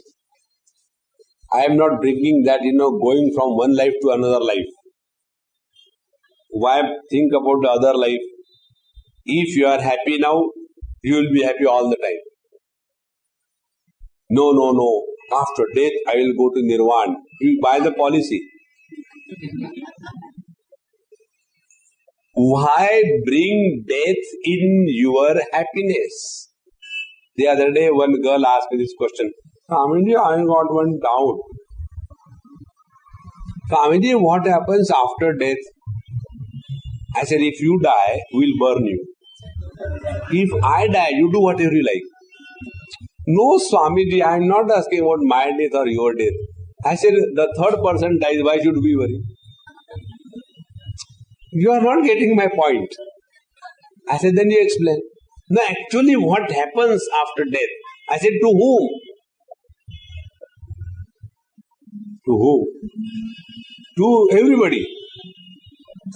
I am not bringing that, going from one life to another life. Why think about the other life? If you are happy now, you will be happy all the time. No. After death, I will go to Nirvana. You buy the policy. Why bring death in your happiness? The other day, one girl asked me this question. Swamiji, I got one doubt. Swamiji, what happens after death? I said, if you die, we'll burn you. If I die, you do whatever you like. No, Swamiji, I am not asking about my death or your death. I said, the third person dies, why should we worry? You are not getting my point. I said, then you explain. No, actually what happens after death? I said, to whom? To whom? To everybody.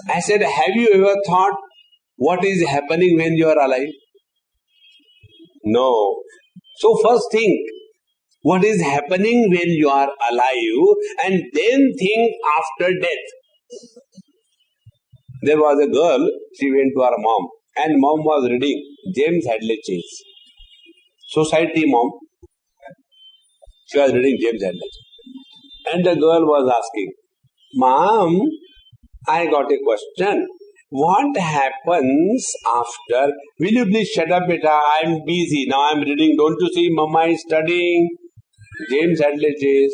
I said, have you ever thought what is happening when you are alive? No. So first think what is happening when you are alive and then think after death. There was a girl, she went to her mom and mom was reading James Hadley Chase. Society mom. She was reading James Hadley Chase. And the girl was asking, Mom, I got a question. What happens after? Will you please shut up, beta? I am busy. Now I am reading. Don't you see Mama is studying? James Hadley Chase.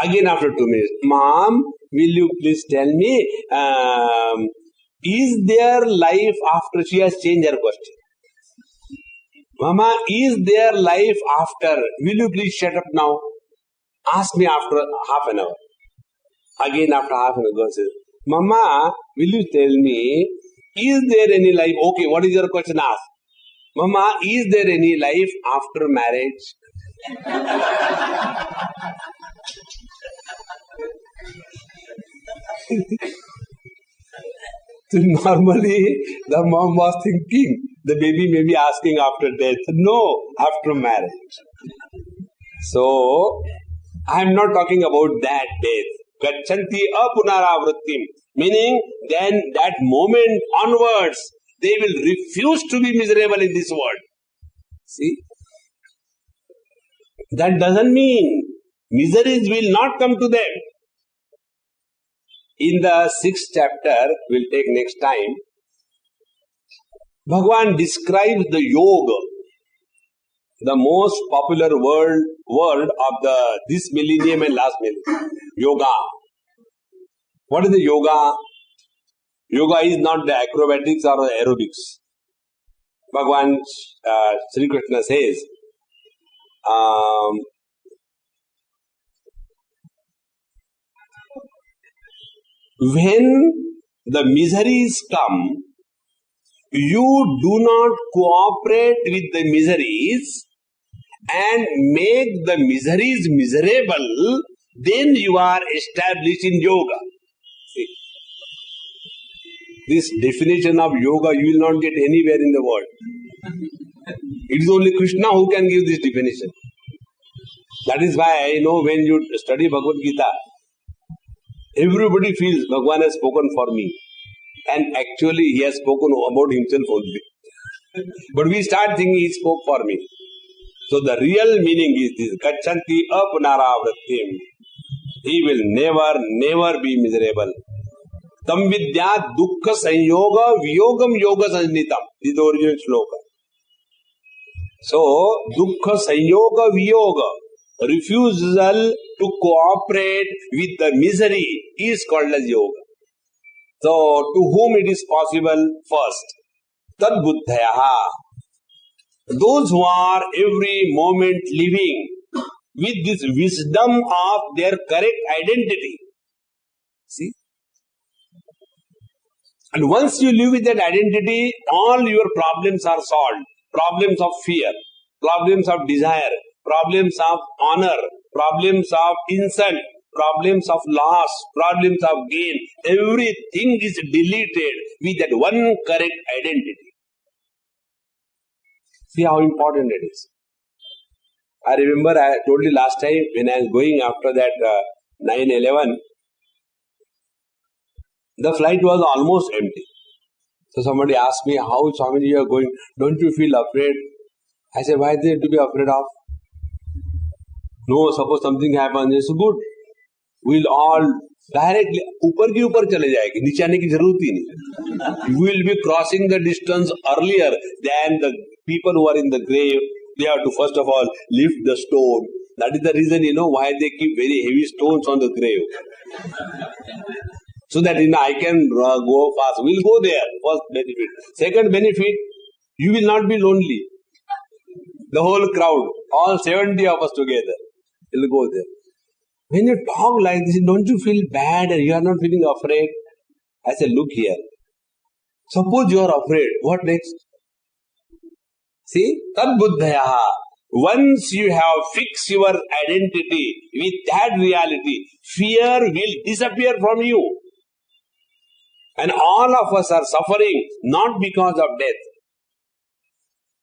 Again after 2 minutes. Mom, will you please tell me, is there life after? She has changed her question. Mama, is there life after? Will you please shut up now? Ask me after half an hour. Again after half an hour, girl says, Mama, will you tell me, is there any life? Okay, what is your question? Ask. Mama, is there any life after marriage? So normally, the mom was thinking, the baby may be asking after death. No, after marriage. So, I am not talking about that death. Gachanti apunaravrittim. Meaning, then that moment onwards, they will refuse to be miserable in this world. See? That doesn't mean miseries will not come to them. In the 6th chapter, we'll take next time, Bhagavan describes the yoga, the most popular word of this millennium and last millennium. Yoga. What is the yoga? Yoga is not the acrobatics or the aerobics. Bhagavan Sri Krishna says, when the miseries come, you do not cooperate with the miseries and make the miseries miserable, then you are established in yoga. See, this definition of yoga you will not get anywhere in the world. It is only Krishna who can give this definition. That is why I know when you study Bhagavad Gita, everybody feels Bhagavan has spoken for me. And actually he has spoken about himself only. But we start thinking he spoke for me. So the real meaning is this. Gachanti apunaravrittim. He will never be miserable. Tam vidyat dukkha sanyoga viyogam yoga sannitam. This is the original shloka. So, dukkha sanyoga viyoga, refusal to cooperate with the misery is called as yoga. So, to whom it is possible? First, tad buddhayaha. Those who are every moment living with this wisdom of their correct identity. See? And once you live with that identity, all your problems are solved. Problems of fear, problems of desire, problems of honor, problems of insult, problems of loss, problems of gain. Everything is deleted with that one correct identity. See how important it is. I remember I told you last time when I was going after that 9/11, the flight was almost empty. So somebody asked me, how Swamiji you are going? Don't you feel afraid? I said, why is there to be afraid of? No, suppose something happens, it's good. We'll all directly, ऊपर की ऊपर चले जाएंगे, नीचे आने की जरूरत ही नहीं. We will be crossing the distance earlier than the people who are in the grave. They have to first of all lift the stone. That is the reason, why they keep very heavy stones on the grave. So that I can go fast. We'll go there. First benefit. Second benefit, you will not be lonely. The whole crowd, all 70 of us together, will go there. When you talk like this, don't you feel bad and you are not feeling afraid? I said, look here. Suppose you are afraid. What next? See? Tad buddhayaha. Once you have fixed your identity with that reality, fear will disappear from you. And all of us are suffering not because of death.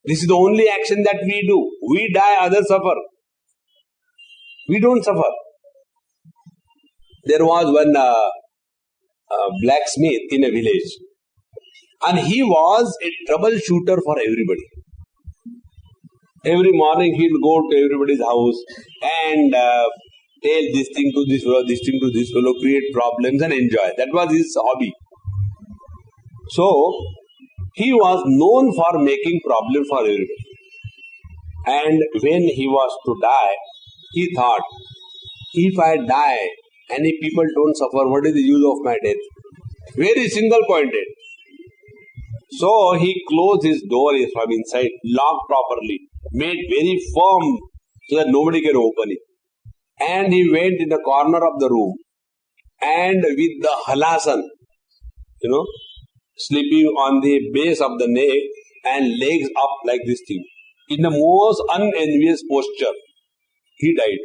This is the only action that we do. We die, others suffer. We don't suffer. There was one blacksmith in a village. And he was a troubleshooter for everybody. Every morning he will go to everybody's house and tell this thing to this fellow, this thing to this fellow, create problems and enjoy. That was his hobby. So, he was known for making problems for everybody. And when he was to die, he thought, if I die and if people don't suffer, what is the use of my death? Very single pointed. So, he closed his door from inside, locked properly, made very firm so that nobody can open it. And he went in the corner of the room and with the halasan, sleeping on the base of the neck and legs up like this thing. In the most unenvious posture, he died.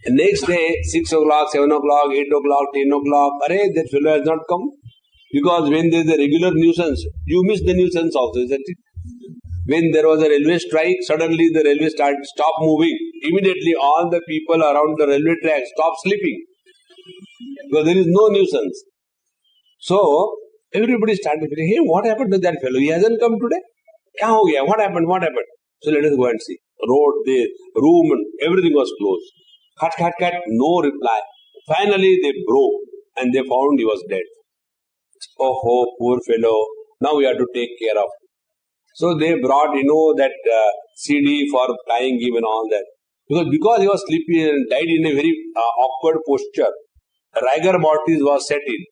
And next day, 6 o'clock, 7 o'clock, 8 o'clock, 10 o'clock, that fellow has not come. Because when there is a regular nuisance, you miss the nuisance also, isn't it? When there was a railway strike, suddenly the railway stopped moving immediately all the people around the railway track stop sleeping because there is no nuisance. So everybody started feeling, hey, what happened to that fellow? He hasn't come today. Kya ho gaya? What happened? What happened? So let us go and see. Road, the room, and everything was closed. Cut, cut, cut. No reply. Finally, they broke and they found he was dead. Oh, poor fellow. Now we have to take care of. So they brought, that CD for tying him and all that. Because he was sleepy and died in a very awkward posture. Rigor mortis was set in.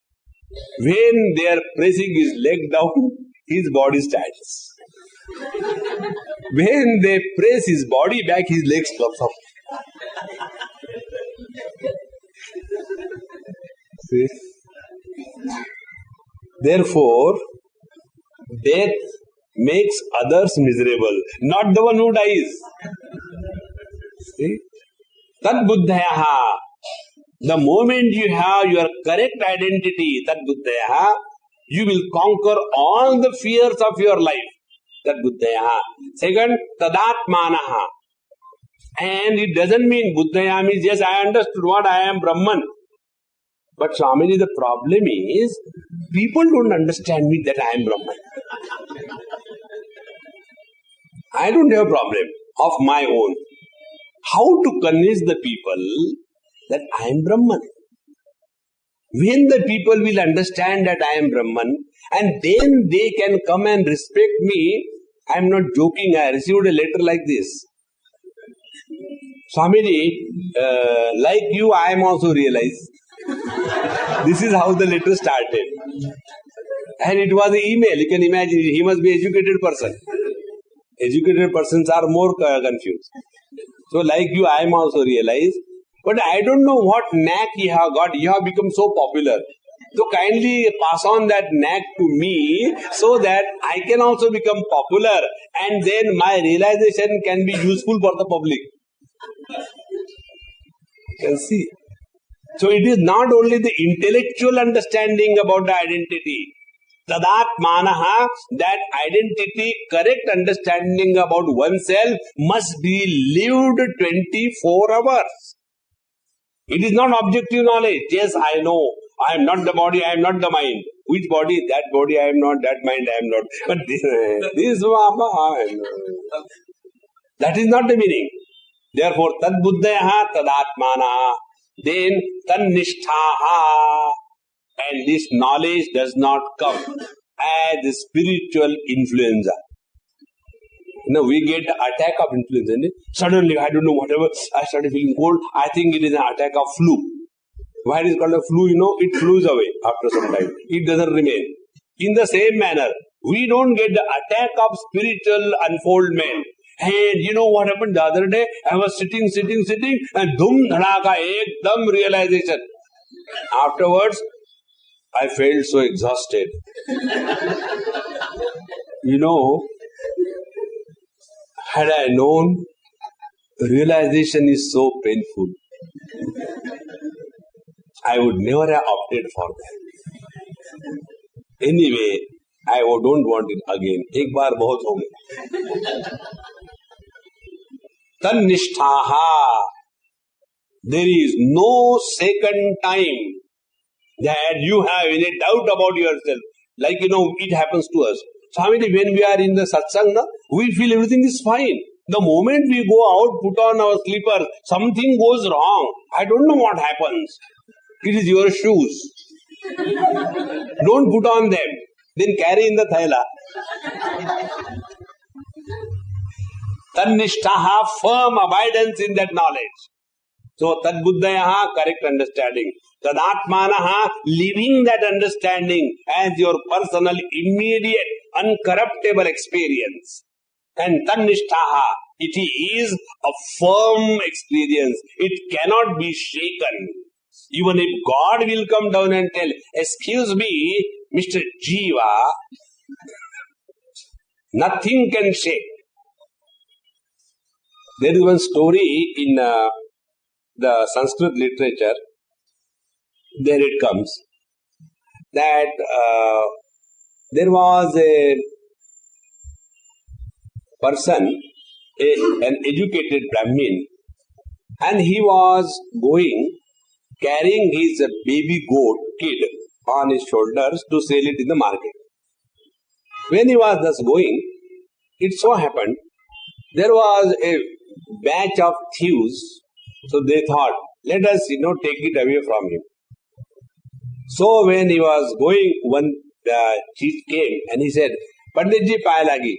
When they are pressing his leg down, his body stands. When they press his body back, his legs comes up. See? Therefore, death makes others miserable, not the one who dies. See? Tad buddhayaha. The moment you have your correct identity, tad buddhayaha, you will conquer all the fears of your life. Tad buddhayaha. Second, tadatmanaha. And it doesn't mean buddhaya means, yes, I understood what I am Brahman. But Swamiji, the problem is, people don't understand me that I am Brahman. I don't have a problem of my own. How to convince the people that I am Brahman? When the people will understand that I am Brahman, and then they can come and respect me, I am not joking, I received a letter like this. Swamiji, like you, I am also realized. This is how the letter started. And it was an email, you can imagine, he must be an educated person. Educated persons are more confused. So like you, I am also realized. But I don't know what knack you have got. You have become so popular. So kindly pass on that knack to me so that I can also become popular and then my realization can be useful for the public. You can see. So it is not only the intellectual understanding about the identity. Tadatmanaha, that identity, correct understanding about oneself must be lived 24 hours. It is not objective knowledge. Yes, I know. I am not the body, I am not the mind. Which body? That body I am not, that mind I am not. But this that is not the meaning. Therefore, tad buddhayaha tadatmanaha. Then tannishtaha. And this knowledge does not come as the spiritual influenza. We get attack of influenza. Suddenly, I don't know, whatever, I started feeling cold. I think it is an attack of flu. Why it is called a flu? It flews away after some time. It doesn't remain. In the same manner, we don't get the attack of spiritual unfoldment. And you know what happened the other day? I was sitting, and dhum dhadaka, ekdam realization. Afterwards, I felt so exhausted. Had I known, realization is so painful, I would never have opted for that. Anyway, I don't want it again. Ek baar bahut ho gaya. Tannishtaha. There is no second time that you have any doubt about yourself. Like, it happens to us. Swamiji, when we are in the satsang, we feel everything is fine. The moment we go out, put on our slippers, something goes wrong. I don't know what happens. It is your shoes. Don't put on them. Then carry in the thaila. Tannishtaha, firm abidance in that knowledge. So, tad buddhayaha, correct understanding. Tadatmanaha, living that understanding as your personal, immediate, uncorruptible experience. And tannishtaha, it is a firm experience. It cannot be shaken. Even if God will come down and tell, excuse me, Mr. Jiva, nothing can shake. There is one story in the Sanskrit literature, there it comes, that there was a person, an educated Brahmin, and he was going carrying his baby goat kid on his shoulders to sell it in the market. When he was thus going, it so happened there was a batch of thieves, so they thought, let us take it away from him. So when he was going, one chief came and he said, Panditji Payalagi,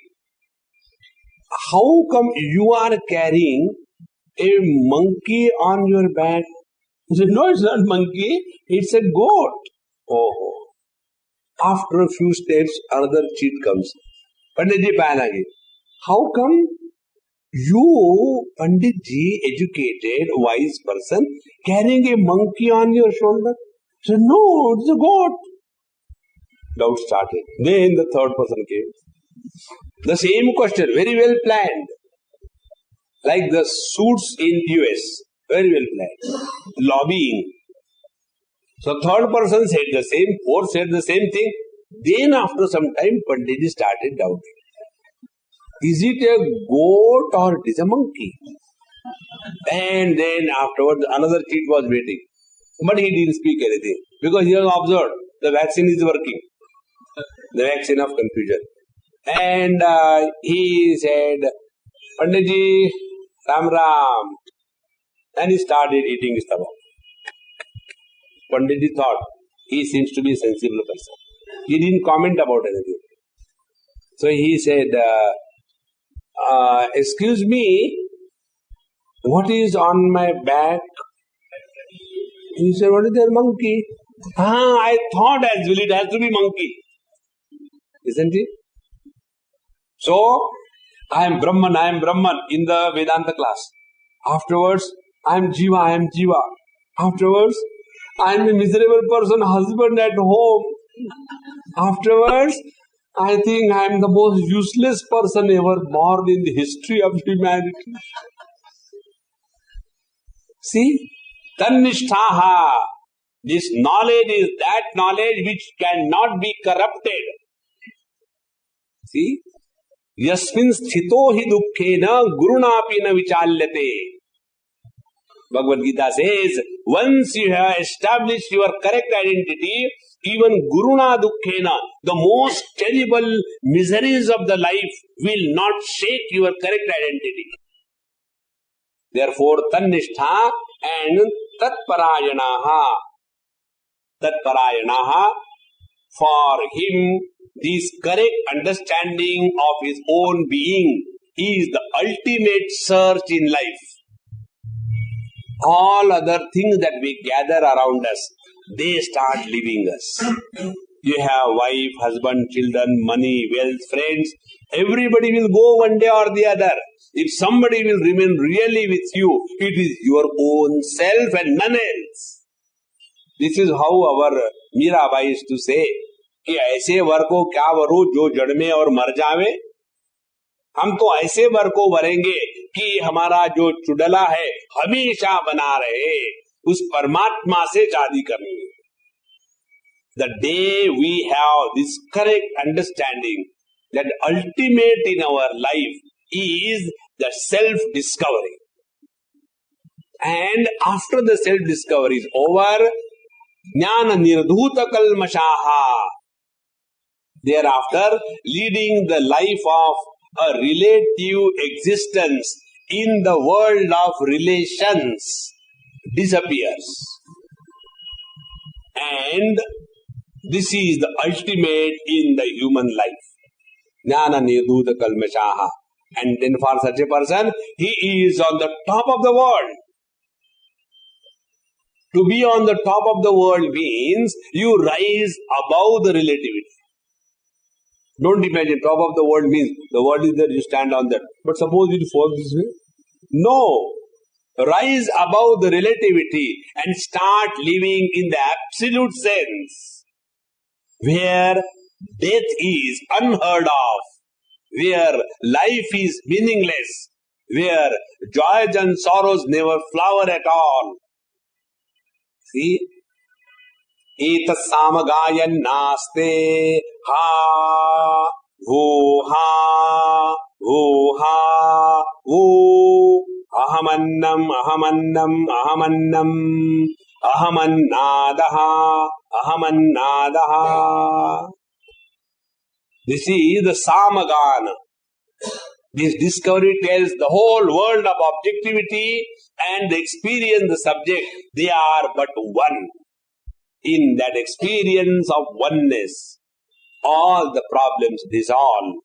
how come you are carrying a monkey on your back? He said, no, it's not monkey, it's a goat. Oh. After a few steps, another cheat comes. Panditji Payalagi, how come you, Panditji, educated, wise person, carrying a monkey on your shoulder? He said, no, it's a goat. Doubt started. Then the third person came. The same question, very well planned. Like the suits in US, very well planned. Lobbying. So third person said the same, fourth said the same thing. Then after some time, Panditji started doubting. Is it a goat or it is a monkey? And then afterwards, another cheat was waiting. But he didn't speak anything. Because he has observed the vaccine is working. The vaccine of confusion. And he said, Panditji, Ram Ram. And he started eating his tabak. Panditji thought, he seems to be a sensible person. He didn't comment about anything. So he said, excuse me, what is on my back? He said, what is there, monkey? I thought as well it has to be monkey. Isn't it? So, I am Brahman in the Vedanta class. Afterwards, I am Jiva. Afterwards, I am a miserable person, husband at home. Afterwards, I think I am the most useless person ever born in the history of humanity. See? Tannishtaha. This knowledge is that knowledge which cannot be corrupted. See? Yasmin sthito hi dukkhena gurunapi na vichalyate. Bhagavad Gita says, once you have established your correct identity, even guruna dukkhena, the most terrible miseries of the life will not shake your correct identity. Therefore, tannishtha and tatparayanaha. Tatparayanaha, for him, this correct understanding of his own being is the ultimate search in life. All other things that we gather around us, they start leaving us. You have wife, husband, children, money, wealth, friends. Everybody will go one day or the other. If somebody will remain really with you, it is your own self and none else. This is how our Mirabai used to say, कि ऐसे वर को क्या वरू जो जड़ में और मर जावे. हम तो ऐसे वर को वरेंगे कि हमारा जो चुड़ला है हमेशा बना रहे, उस परमात्मा से शादी करनी है. The day we have this correct understanding that ultimate in our life is the self-discovery. And after the self-discovery is over, jnana nirdhuta kalmashaha. Thereafter, leading the life of a relative existence in the world of relations disappears. And this is the ultimate in the human life. Jnana nirdhuta kalmashaha. And then for such a person, he is on the top of the world. To be on the top of the world means you rise above the relativity. Don't imagine top of the world means the world is there, you stand on that. But suppose it falls this way? No. Rise above the relativity and start living in the absolute sense, where death is unheard of, where life is meaningless, where joys and sorrows never flower at all. See? Etas samagayan naste ha ho ha ho ha ho अहमन्नम अहमन्नम अहमन्नम अहमन्नादः अहमन्नादः. This is the Samagana. This discovery tells the whole world of objectivity and the experience, the subject, they are but one. In that experience of oneness, all the problems dissolve,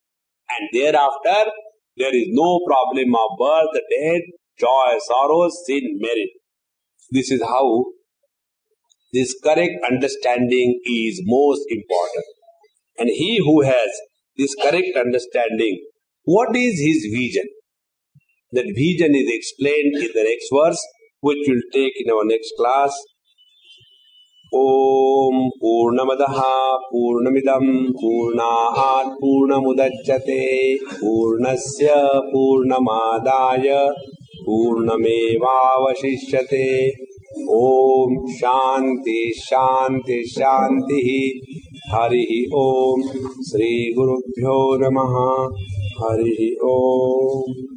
and thereafter there is no problem of birth, death, joy, sorrow, sin, merit. This is how this correct understanding is most important. And he who has this correct understanding, what is his vision? That vision is explained in the next verse, which we'll take in our next class. Om Purnamadaha Purnamidam Purnaat Purnamudachyate Purnasya Purnamadaya Purnamevavashishyate. Om Shanti Shanti Shanti. Harihi Om. Sri Gurubhyo Namaha. Harihi Om.